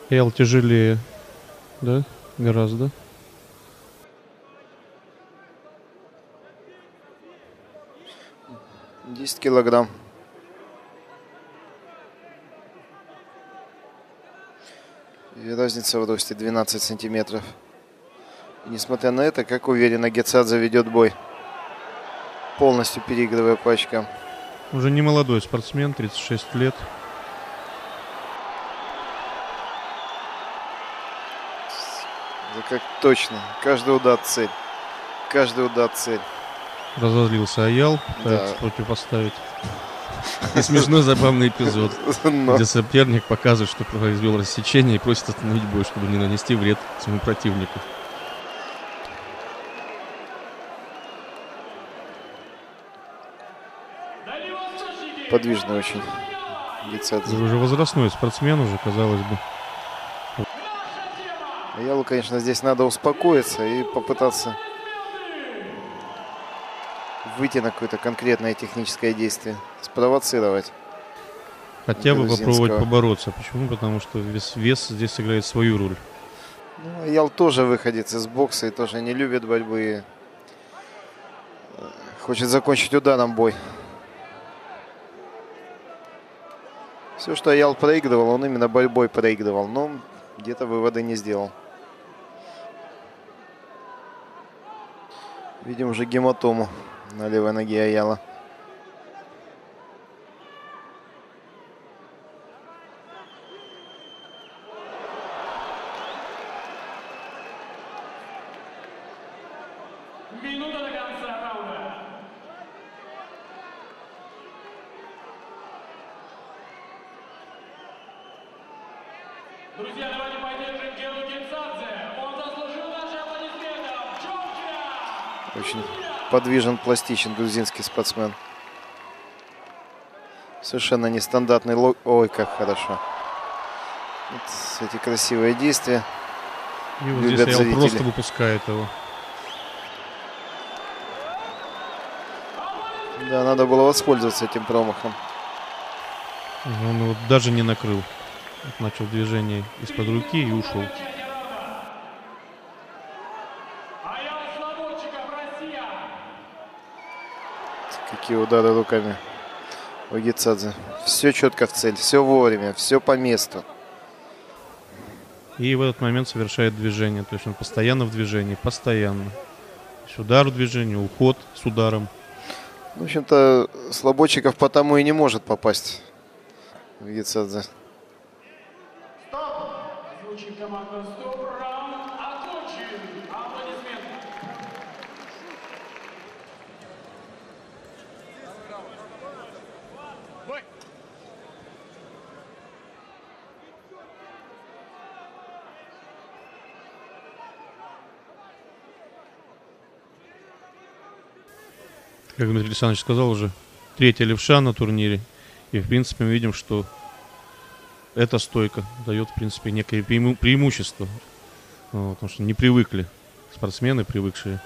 Аял тяжелее, да? Гораздо. — 10 килограмм. И разница в росте 12 сантиметров. И несмотря на это, как уверенно Гецадзе ведет бой. Полностью переигрывая по очкам. Уже не молодой спортсмен, 36 лет. Да как точно. Каждый удар цель. Каждый удар цель. Разозлился Аял, пытается противопоставить. И смешной, забавный эпизод, где соперник показывает, что произвел рассечение и просит остановить бой, чтобы не нанести вред своему противнику. Подвижный очень. Гецадзе. Уже возрастной спортсмен уже, казалось бы. Аялу, конечно, здесь надо успокоиться и попытаться выйти на какое-то конкретное техническое действие, спровоцировать. Хотя бы Грузинского. попробовать побороться. Почему? Потому что вес здесь играет свою роль. Ну, Аял тоже выходец из бокса и тоже не любит борьбы. Хочет закончить ударом бой. Все, что Аял проигрывал, он именно борьбой проигрывал, но где-то выводы не сделал. Видим уже гематому на левой ноге Аяла. Минута до конца раунда. Друзья, давайте поддержим Гену Гецадзе. Он заслужил наши аплодисменты. Джорджия! Очень подвижен, пластичен грузинский спортсмен. Совершенно нестандартный лог. Ой, как хорошо. Вот эти красивые действия. И вот Любят здесь Аял зрители. просто выпускает его. Да, надо было воспользоваться этим промахом. Он его даже не накрыл. Начал движение из-под руки и ушел. Аял Слободчиков, Россия! Какие удары руками у Гецадзе. Все четко в цель, все вовремя, все по месту. И в этот момент совершает движение. То есть он постоянно в движении, постоянно. То есть удар в движении, уход с ударом. В общем-то, Слободчиков потому и не может попасть в Гецадзе. Звучит команда «Стоп». Раунд окончен. Аплодисменты. Как Дмитрий Александрович сказал, уже третья левша на турнире. И, в принципе, мы видим, что эта стойка дает, в принципе, некое преимущество. Вот, потому что не привыкли спортсмены, привыкшие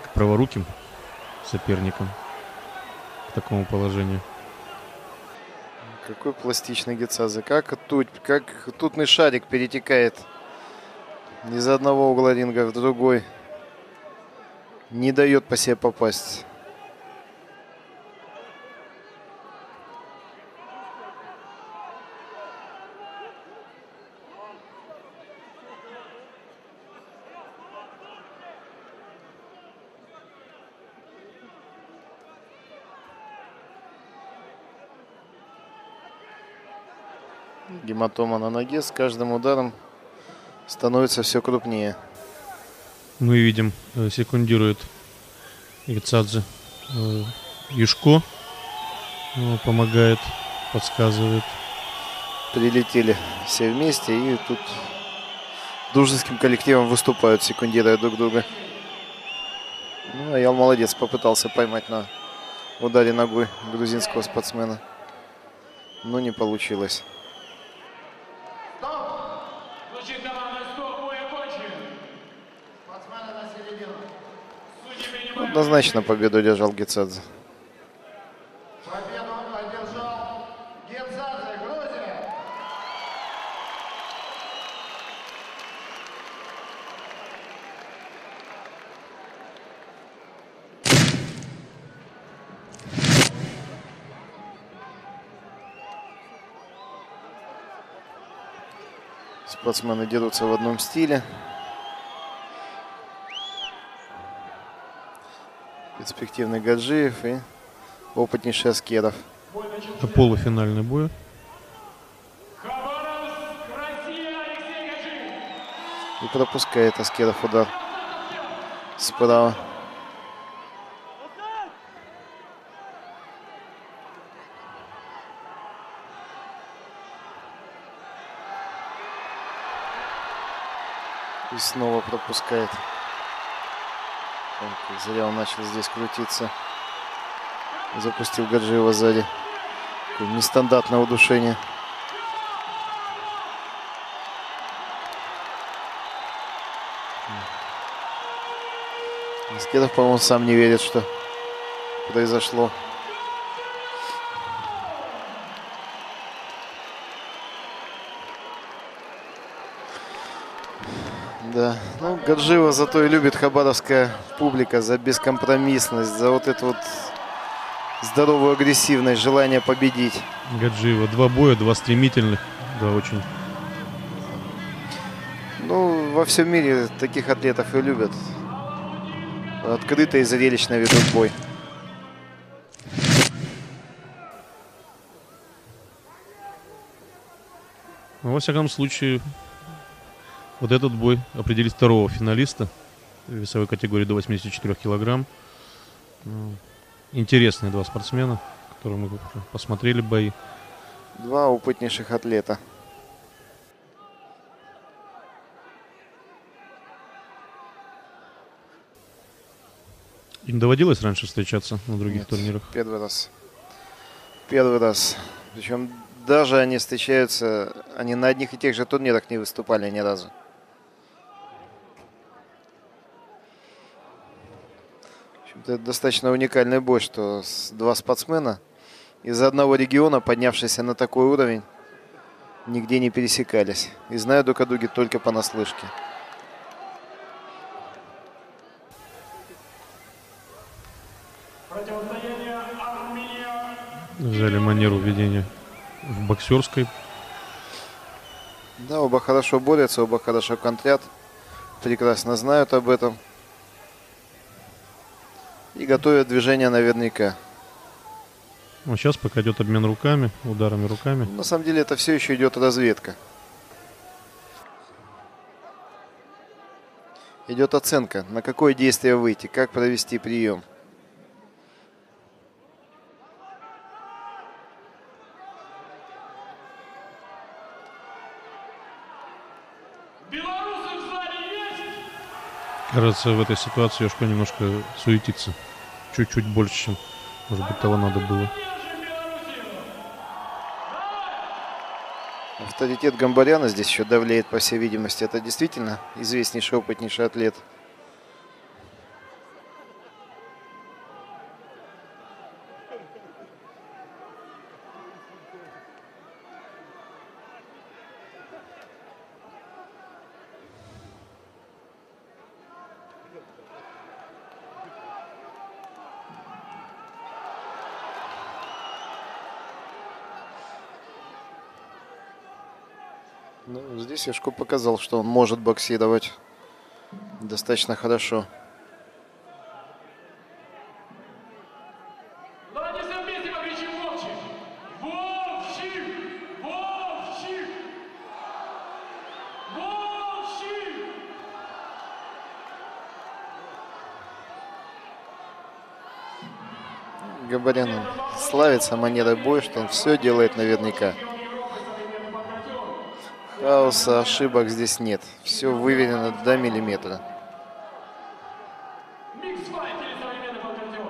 к праворуким, соперником к такому положению. Какой пластичный Гетсадзе. Как ртутный шарик перетекает из одного угла ринга в другой. Не дает по себе попасть. Гематома на ноге с каждым ударом становится все крупнее. Мы видим, секундирует Гетсадзе. Юшко помогает, подсказывает. Прилетели все вместе и тут дружеским коллективом выступают, секундируя друг друга. Ну, Аял молодец, попытался поймать на ударе ногой грузинского спортсмена, но не получилось. Звучит команда «Стоп», бой окончен. Спортсмены на середину. Судьи принимают. Однозначно победу одержал Гетсадзе. Победу одержал Гетсадзе, Грузия. Спортсмены дерутся в одном стиле. Перспективный Гаджиев и опытнейший Аскеров. Это полуфинальный бой. Хабаровск, Россия, Алексей Гаджиев. И пропускает Аскеров удар справа. И снова пропускает. Ой, как зря он начал здесь крутиться. Запустил Гаджиева сзади. Такое нестандартное удушение. Аскеров, по-моему, сам не верит, что произошло. Да, ну Гаджиева зато и любит хабаровская публика за бескомпромиссность, за вот эту вот здоровую агрессивность, желание победить. Гаджиева. 2 боя, 2 стремительных. Да, очень. Ну, во всем мире таких атлетов и любят. Открыто и зрелищно ведут бой. Но, во всяком случае, вот этот бой определит второго финалиста в весовой категории до 84 килограмм. Интересные 2 спортсмена, которые мы посмотрели бои. 2 опытнейших атлета. Им доводилось раньше встречаться на других Нет, турнирах? первый раз. Первый раз. Причем даже они встречаются, они на одних и тех же турнирах не выступали ни разу. Это достаточно уникальный бой, что 2 спортсмена из одного региона, поднявшиеся на такой уровень, нигде не пересекались. И знают друг о друге только понаслышке. Противостояние Армения. Взяли манеру ведения в боксерской. Да, оба хорошо борются, оба хорошо контрят. Прекрасно знают об этом. И готовят движение наверняка. Вот сейчас пока идет обмен руками, ударами руками. На самом деле это все еще идет разведка. Идет оценка, на какое действие выйти, как провести прием. Белорусы в зале есть? Кажется, в этой ситуации Юшко немножко суетится. Чуть-чуть больше, чем, может быть, того надо было. Держим Белоруссию. Авторитет Гамбаряна здесь еще давлеет, по всей видимости. Это действительно известнейший, опытнейший атлет. Ну, здесь Яшко показал, что он может боксировать достаточно хорошо. Давайте все вместе покричим Вовчик! Вовчик! Вовчик! Вовчик! Габарян славится манерой боя, что он все делает наверняка. Хаоса, ошибок здесь нет. Все выверено до миллиметра. Микс-файт или современный банкардион?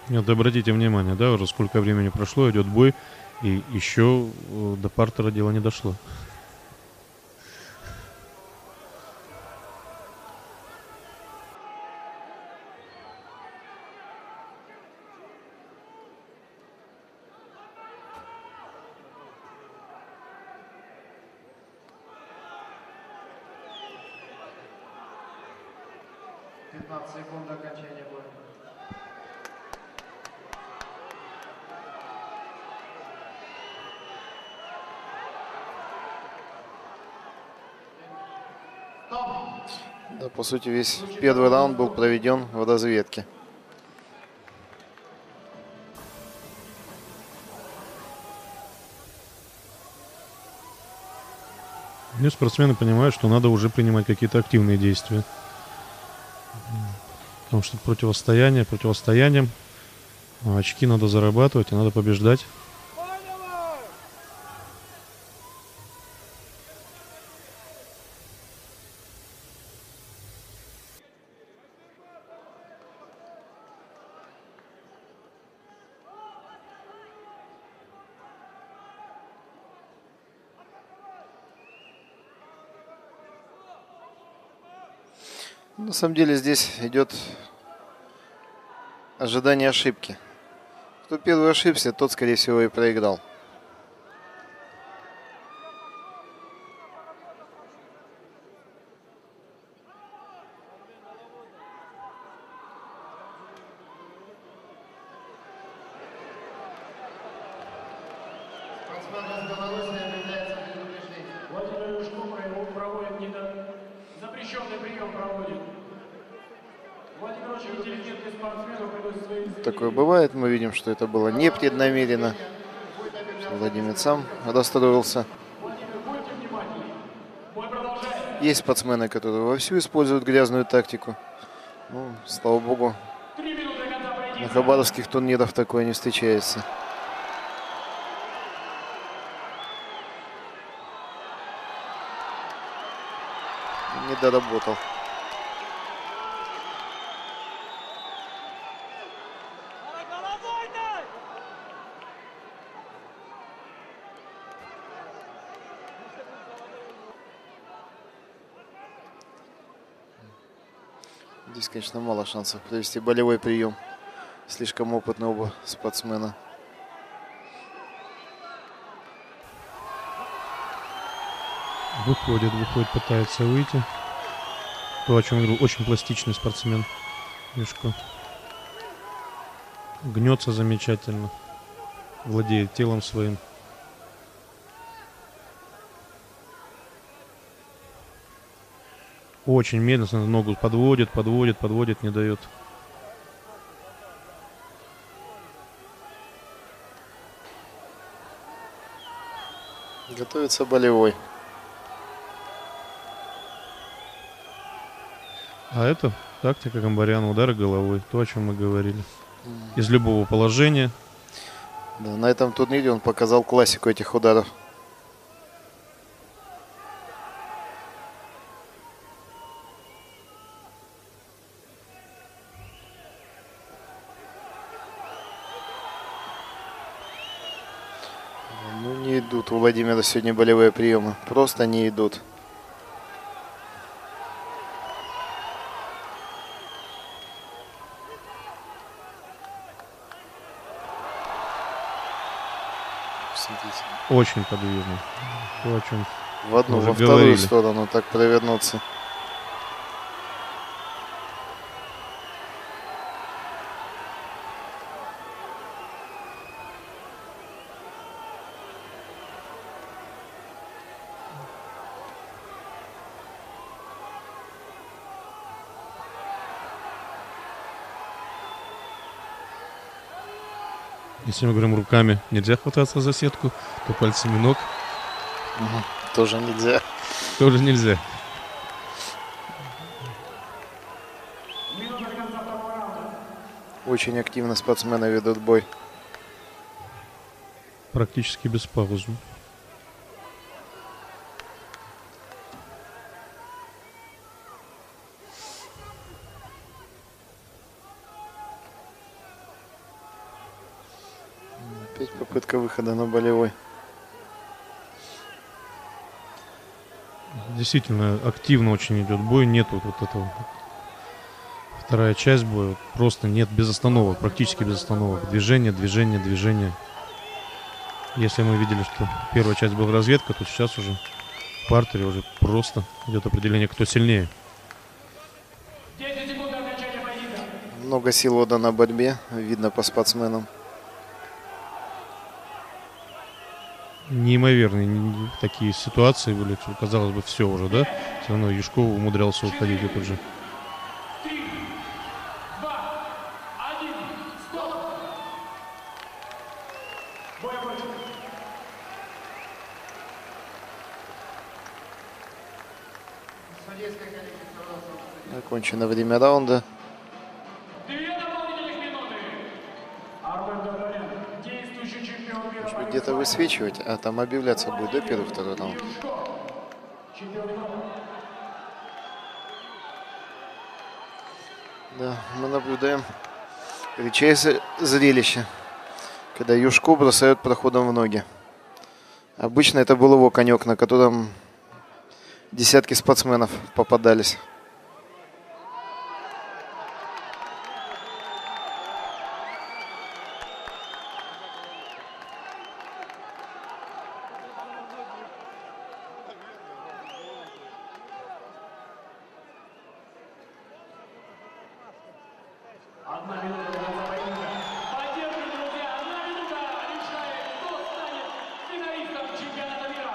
Нет, обратите внимание, да, уже сколько времени прошло, идет бой, и еще до партера дело не дошло. Секунд до окончания боя. Да, по сути, весь первый раунд был проведен в разведке. Ну, спортсмены понимают, что надо уже принимать какие-то активные действия. Потому что противостоянием очки надо зарабатывать и надо побеждать. На самом деле здесь идет ожидание ошибки. Кто первый ошибся, тот, скорее всего, и проиграл. Спортсмен из Беларуси объявляется предупреждение. Владимир Юшко проводит запрещенный прием проводит. Владимир очень интеллигентный спортсмен, он приносит свои извинения. Такое бывает. Мы видим, что это было непреднамеренно. Владимир сам расстроился. Владимир, будьте внимательны. Бой продолжается. Есть спортсмены, которые вовсю используют грязную тактику. Ну, слава богу, 3 минуты до конца поединка. на хабаровских турнирах такое не встречается. Не доработал. Здесь, конечно, мало шансов провести болевой прием. Слишком опытны оба спортсмена. Выходит, пытается выйти. То, о чем я говорил, очень пластичный спортсмен. Юшко. Гнется замечательно. Владеет телом своим. Очень медленно ногу подводит, не дает. Готовится болевой. А это тактика Гамбаряна, удары головой. То, о чем мы говорили. Из любого положения. Да, на этом турнире он показал классику этих ударов. Ну, не идут у Владимира сегодня болевые приемы. Просто не идут. Смотрите. Очень подвижно. То, о чем В одну, уже во вторую говорили. сторону так провернуться. Если мы говорим руками, нельзя хвататься за сетку, то пальцами ног Тоже нельзя. тоже нельзя. Очень активно спортсмены ведут бой. Практически без паузы. Опять попытка выхода на болевой. Действительно, активно очень идет бой. Нету вот этого. Вторая часть боя. Просто нет без остановок. Практически без остановок. Движение, движение, движение. Если мы видели, что первая часть была разведка, то сейчас уже в партере уже просто идет определение, кто сильнее. 10 секунд до окончания поединка. Много сил отдано борьбе. Видно по спортсменам. Неимоверные такие ситуации были, что, казалось бы, все уже, да? Все равно Юшков умудрялся уходить вот уже. 3, 2, 1, стоп! Бой окончен. Судейская коллегия собралась. Окончено время раунда. 2 дополнительных минуты. Армен Гагарян, действующий чемпион мира по Где-то высвечивать, а там объявляться будет, да, первый, второй раунд? Юшков, чемпион Европы. Да, мы наблюдаем редчайшее зрелище, когда Юшко бросают проходом в ноги. Обычно это был его конек, на котором десятки спортсменов попадались. Одна минута до конца поединка. Поддерживайте, друзья, 1 минута решает, кто станет финалистом чемпионата мира.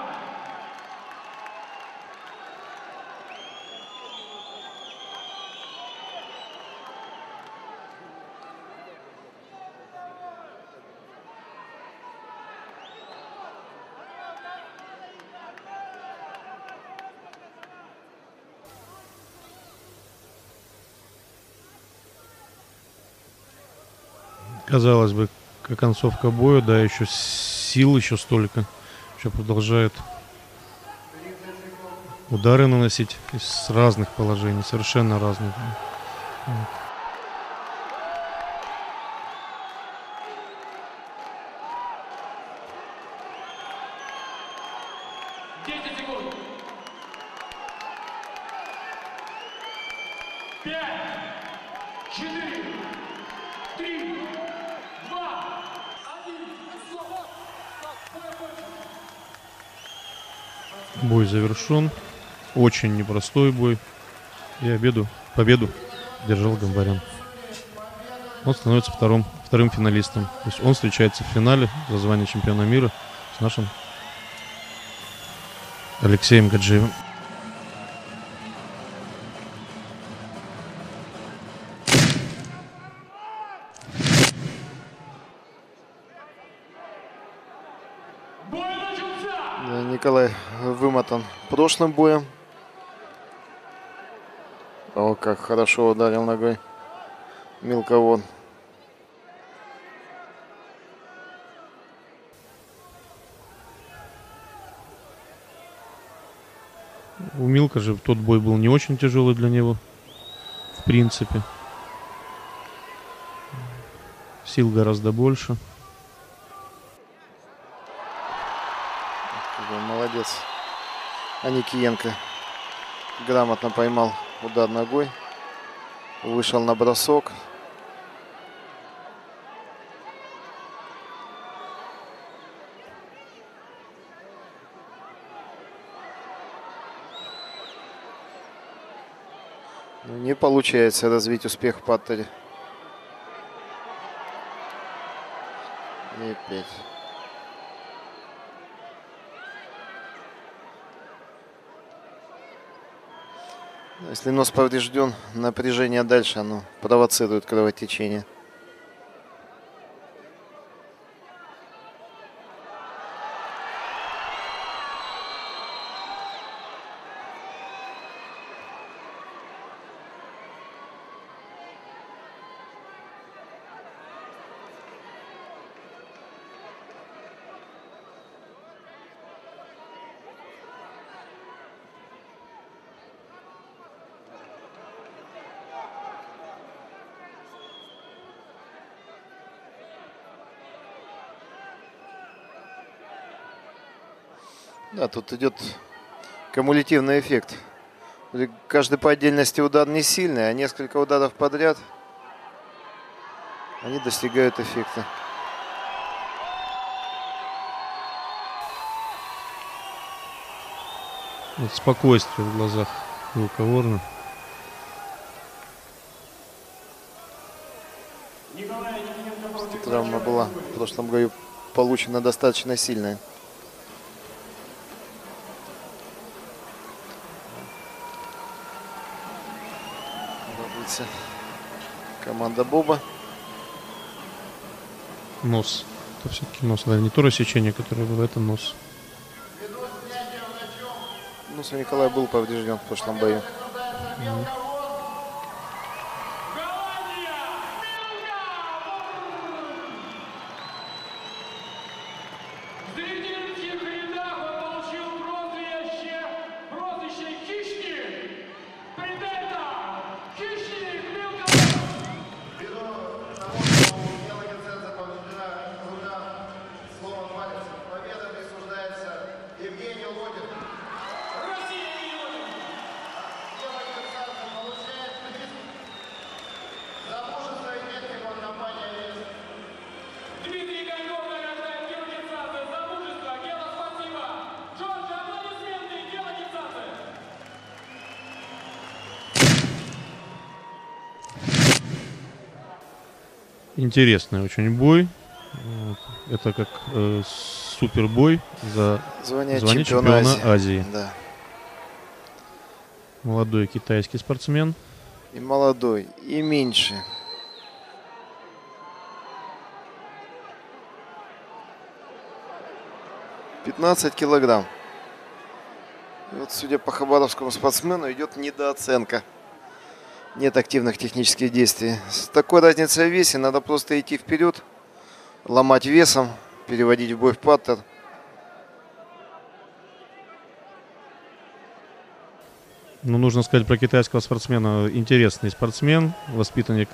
Казалось бы, как концовка боя, да, еще сил еще столько. Еще продолжает удары наносить с разных положений, совершенно разных. 10 секунд. 5, 4, 3, 2, 1. Стоп! Бой окончен. Бой завершен. Очень непростой бой. И победу держал Гамбарян. Он становится вторым финалистом. То есть он встречается в финале за звание чемпиона мира с нашим Алексеем Гаджиевым. Бой начался! Да, Николай вымотан прошлым боем. О, как хорошо ударил ногой мелковод. У Милка же тот бой был не очень тяжелый для него, в принципе. Сил гораздо больше. Какой молодец. Аникиенко грамотно поймал удар ногой. Вышел на бросок. Но не получается развить успех в паттере. И опять. Если нос поврежден, напряжение дальше, оно провоцирует кровотечение. Да, тут идет кумулятивный эффект. Каждый по отдельности удар не сильный, а несколько ударов подряд они достигают эффекта. Вот спокойствие в глазах Вилка Ворна. Травма была в прошлом году получена достаточно сильная. Команда Боба. Нос. Это все-таки нос. Да, не то рассечение, которое было, это нос. Нос у Николая был поврежден в прошлом бою. Интересный очень бой. Это как супербой за Звание чемпиона чемпиона Азии. Да. Молодой китайский спортсмен. И молодой, и меньше. — 15 килограмм. И вот, судя по хабаровскому спортсмену, идет недооценка. Нет активных технических действий. С такой разницей в весе надо просто идти вперед, ломать весом, переводить в бой в паттер. Ну, нужно сказать про китайского спортсмена. Интересный спортсмен, воспитанник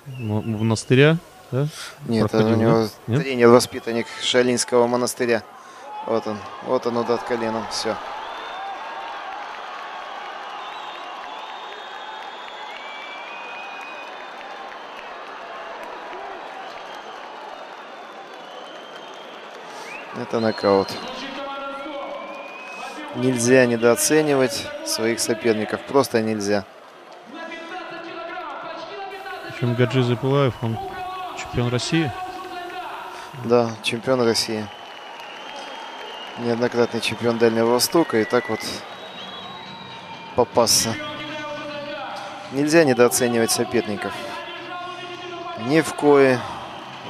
монастыря. Да? Нет, Проходил, у него да? тренер, воспитанник Шаолиньского монастыря. Вот он удар коленом, все. Это нокаут. Нельзя недооценивать своих соперников. Просто нельзя. Причем Гаджи Пылаев, он чемпион России. Да, чемпион России. Неоднократный чемпион Дальнего Востока. И так вот попасться. Нельзя недооценивать соперников. Ни в кое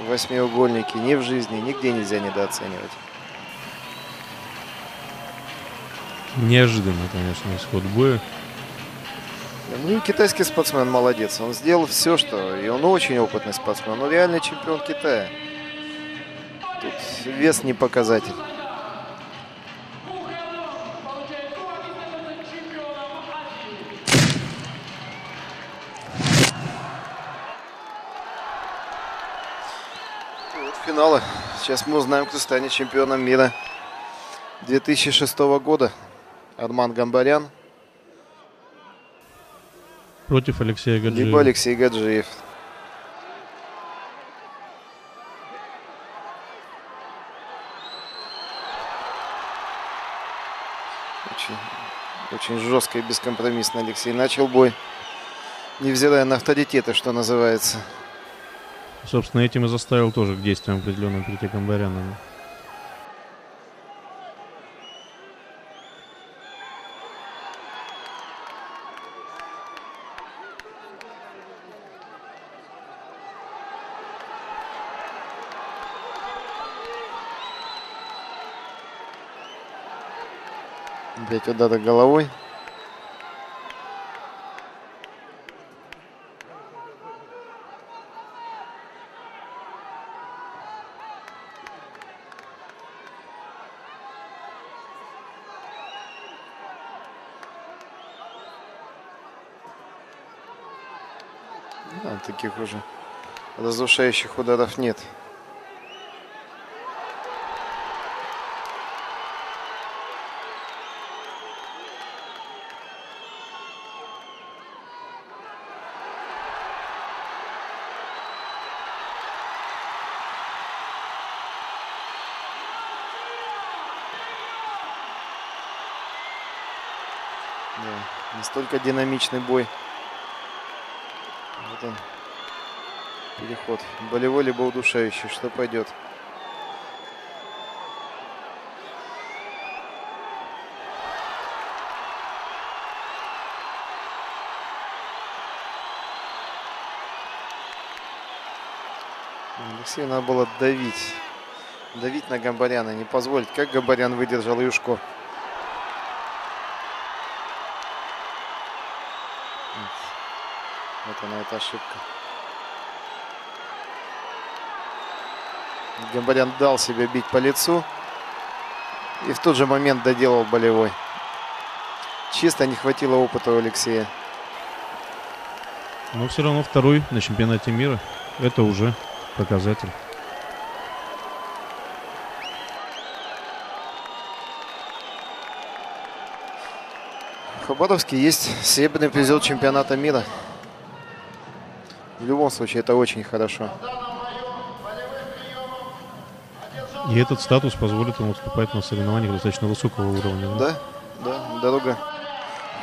восьмиугольники, ни в жизни, нигде нельзя недооценивать. Неожиданно, конечно, исход боя. Ну и китайский спортсмен молодец. Он сделал все, что... И он очень опытный спортсмен. Он реальный чемпион Китая. Тут вес не показатель. Вот финалы. Сейчас мы узнаем, кто станет чемпионом мира 2006 года. Арман Гамбарян. Против Алексея Гаджиева. Либо Алексей Гаджиев. Очень жестко и бескомпромиссно Алексей начал бой. Невзирая на авторитеты, что называется. Собственно, этим и заставил тоже к действиям определенным прийти Гамбаряна. Опять удары головой. Да, таких уже разрушающих ударов нет. Да, настолько динамичный бой. Вот он. Переход. Болевой либо удушающий. Что пойдет? Алексею надо было давить. Давить на Гамбаряна. Не позволить. Как Гамбарян выдержал Юшко. Вот она, эта ошибка. Гамбарян дал себе бить по лицу. И в тот же момент доделал болевой. Чисто не хватило опыта у Алексея. Но все равно второй на чемпионате мира. Это уже показатель. В Хабаровске есть серебряный призер чемпионата мира. В любом случае, это очень хорошо. И этот статус позволит ему выступать на соревнованиях достаточно высокого уровня. Да, да, дорога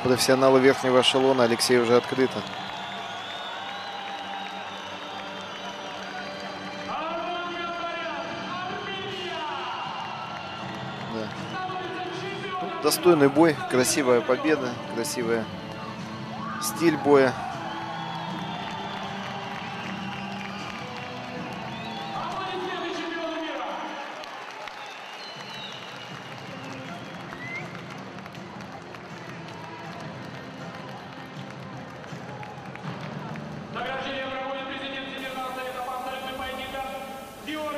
профессионала верхнего эшелона Алексею уже открыта. Да. Ну, достойный бой, красивая победа, красивый стиль боя.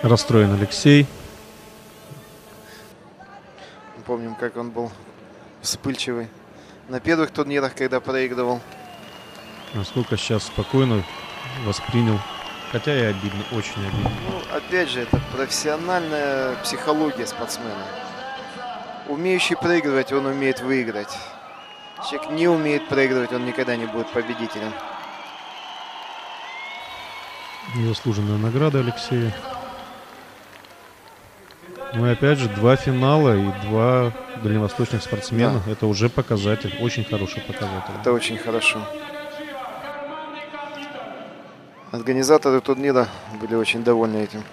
Расстроен Алексей. Помним, как он был вспыльчивый на первых турнирах, когда проигрывал. Насколько сейчас спокойно воспринял. Хотя и обидно, очень обидно. Ну, опять же, это профессиональная психология спортсмена. Умеющий проигрывать, он умеет выиграть. Человек не умеет проигрывать, он никогда не будет победителем. Незаслуженная награда Алексея. Ну и опять же, 2 финала и 2 дальневосточных спортсмена. Да. Это уже показатель, очень хороший показатель. Это очень хорошо. Организаторы турнира были очень довольны этим.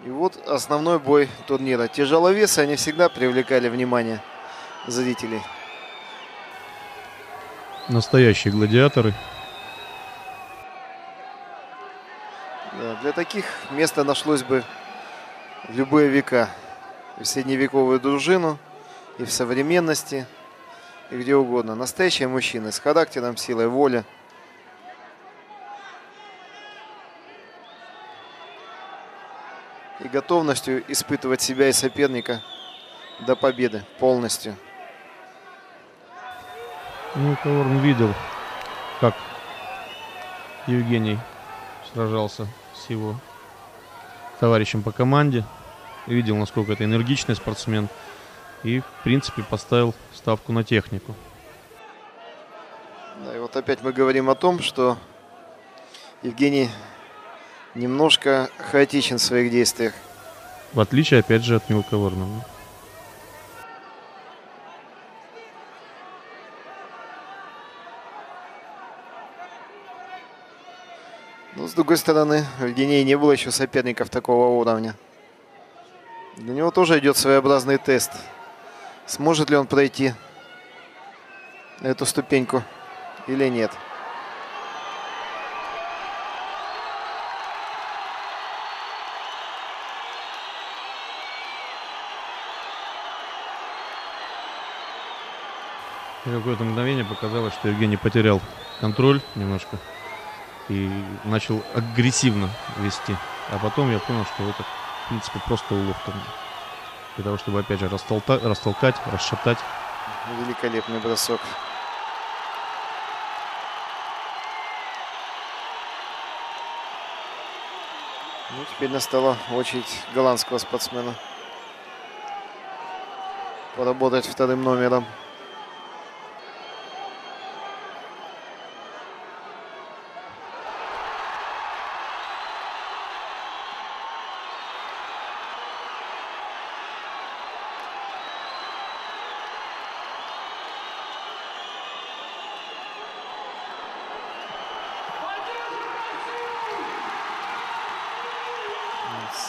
И вот основной бой турнира. Тяжеловесы, они всегда привлекали внимание зрителей. Настоящие гладиаторы. Да, для таких место нашлось бы в любые века. И в средневековую дружину, и в современности, и где угодно. Настоящие мужчины с характером, силой воли. И готовностью испытывать себя и соперника до победы полностью. Ну, Коварн видел, как Евгений сражался с его товарищем по команде. Видел, насколько это энергичный спортсмен. И, в принципе, поставил ставку на технику. Да, и вот опять мы говорим о том, что Евгений немножко хаотичен в своих действиях. В отличие, опять же, от Милка Ворнова. Но, с другой стороны, у Евгения не было еще соперников такого уровня. Для него тоже идет своеобразный тест. Сможет ли он пройти эту ступеньку или нет. На какое-то мгновение показалось, что Евгений потерял контроль немножко и начал агрессивно вести. А потом я понял, что это, в принципе, просто уловка. для того, чтобы опять же растолкать, расшатать. Великолепный бросок. Ну, теперь настала очередь голландского спортсмена поработать вторым номером.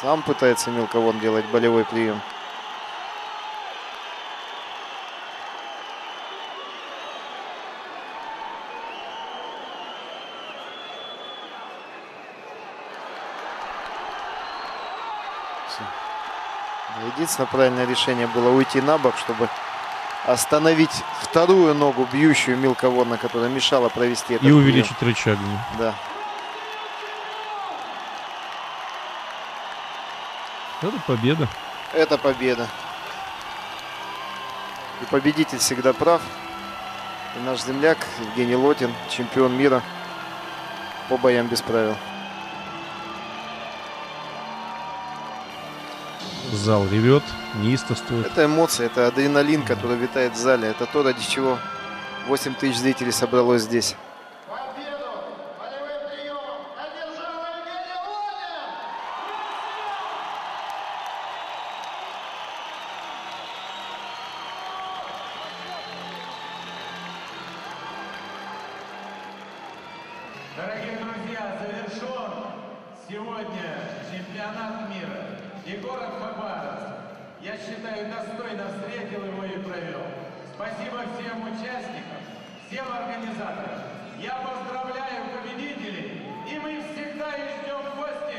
Сам пытается мелковод делать болевой прием. Единственное правильное решение было уйти на бок, чтобы остановить вторую ногу, бьющую мелководно, которая мешала провести этот И прием. увеличить рычаг. Да. Это победа. Это победа. И победитель всегда прав. И наш земляк Евгений Лотин, чемпион мира по боям без правил. Зал ревет, неистовствует. Это эмоции, это адреналин, который витает в зале. Это то, ради чего 8 тысяч зрителей собралось здесь. Победу болевым приемом одержал Евгений Лотин! Дорогие друзья, завершен сегодня чемпионат мира. И город Хабаровск, я считаю, достойно встретил его и провел. Спасибо всем участникам, всем организаторам. Я поздравляю победителей, и мы всегда их ждем в гости.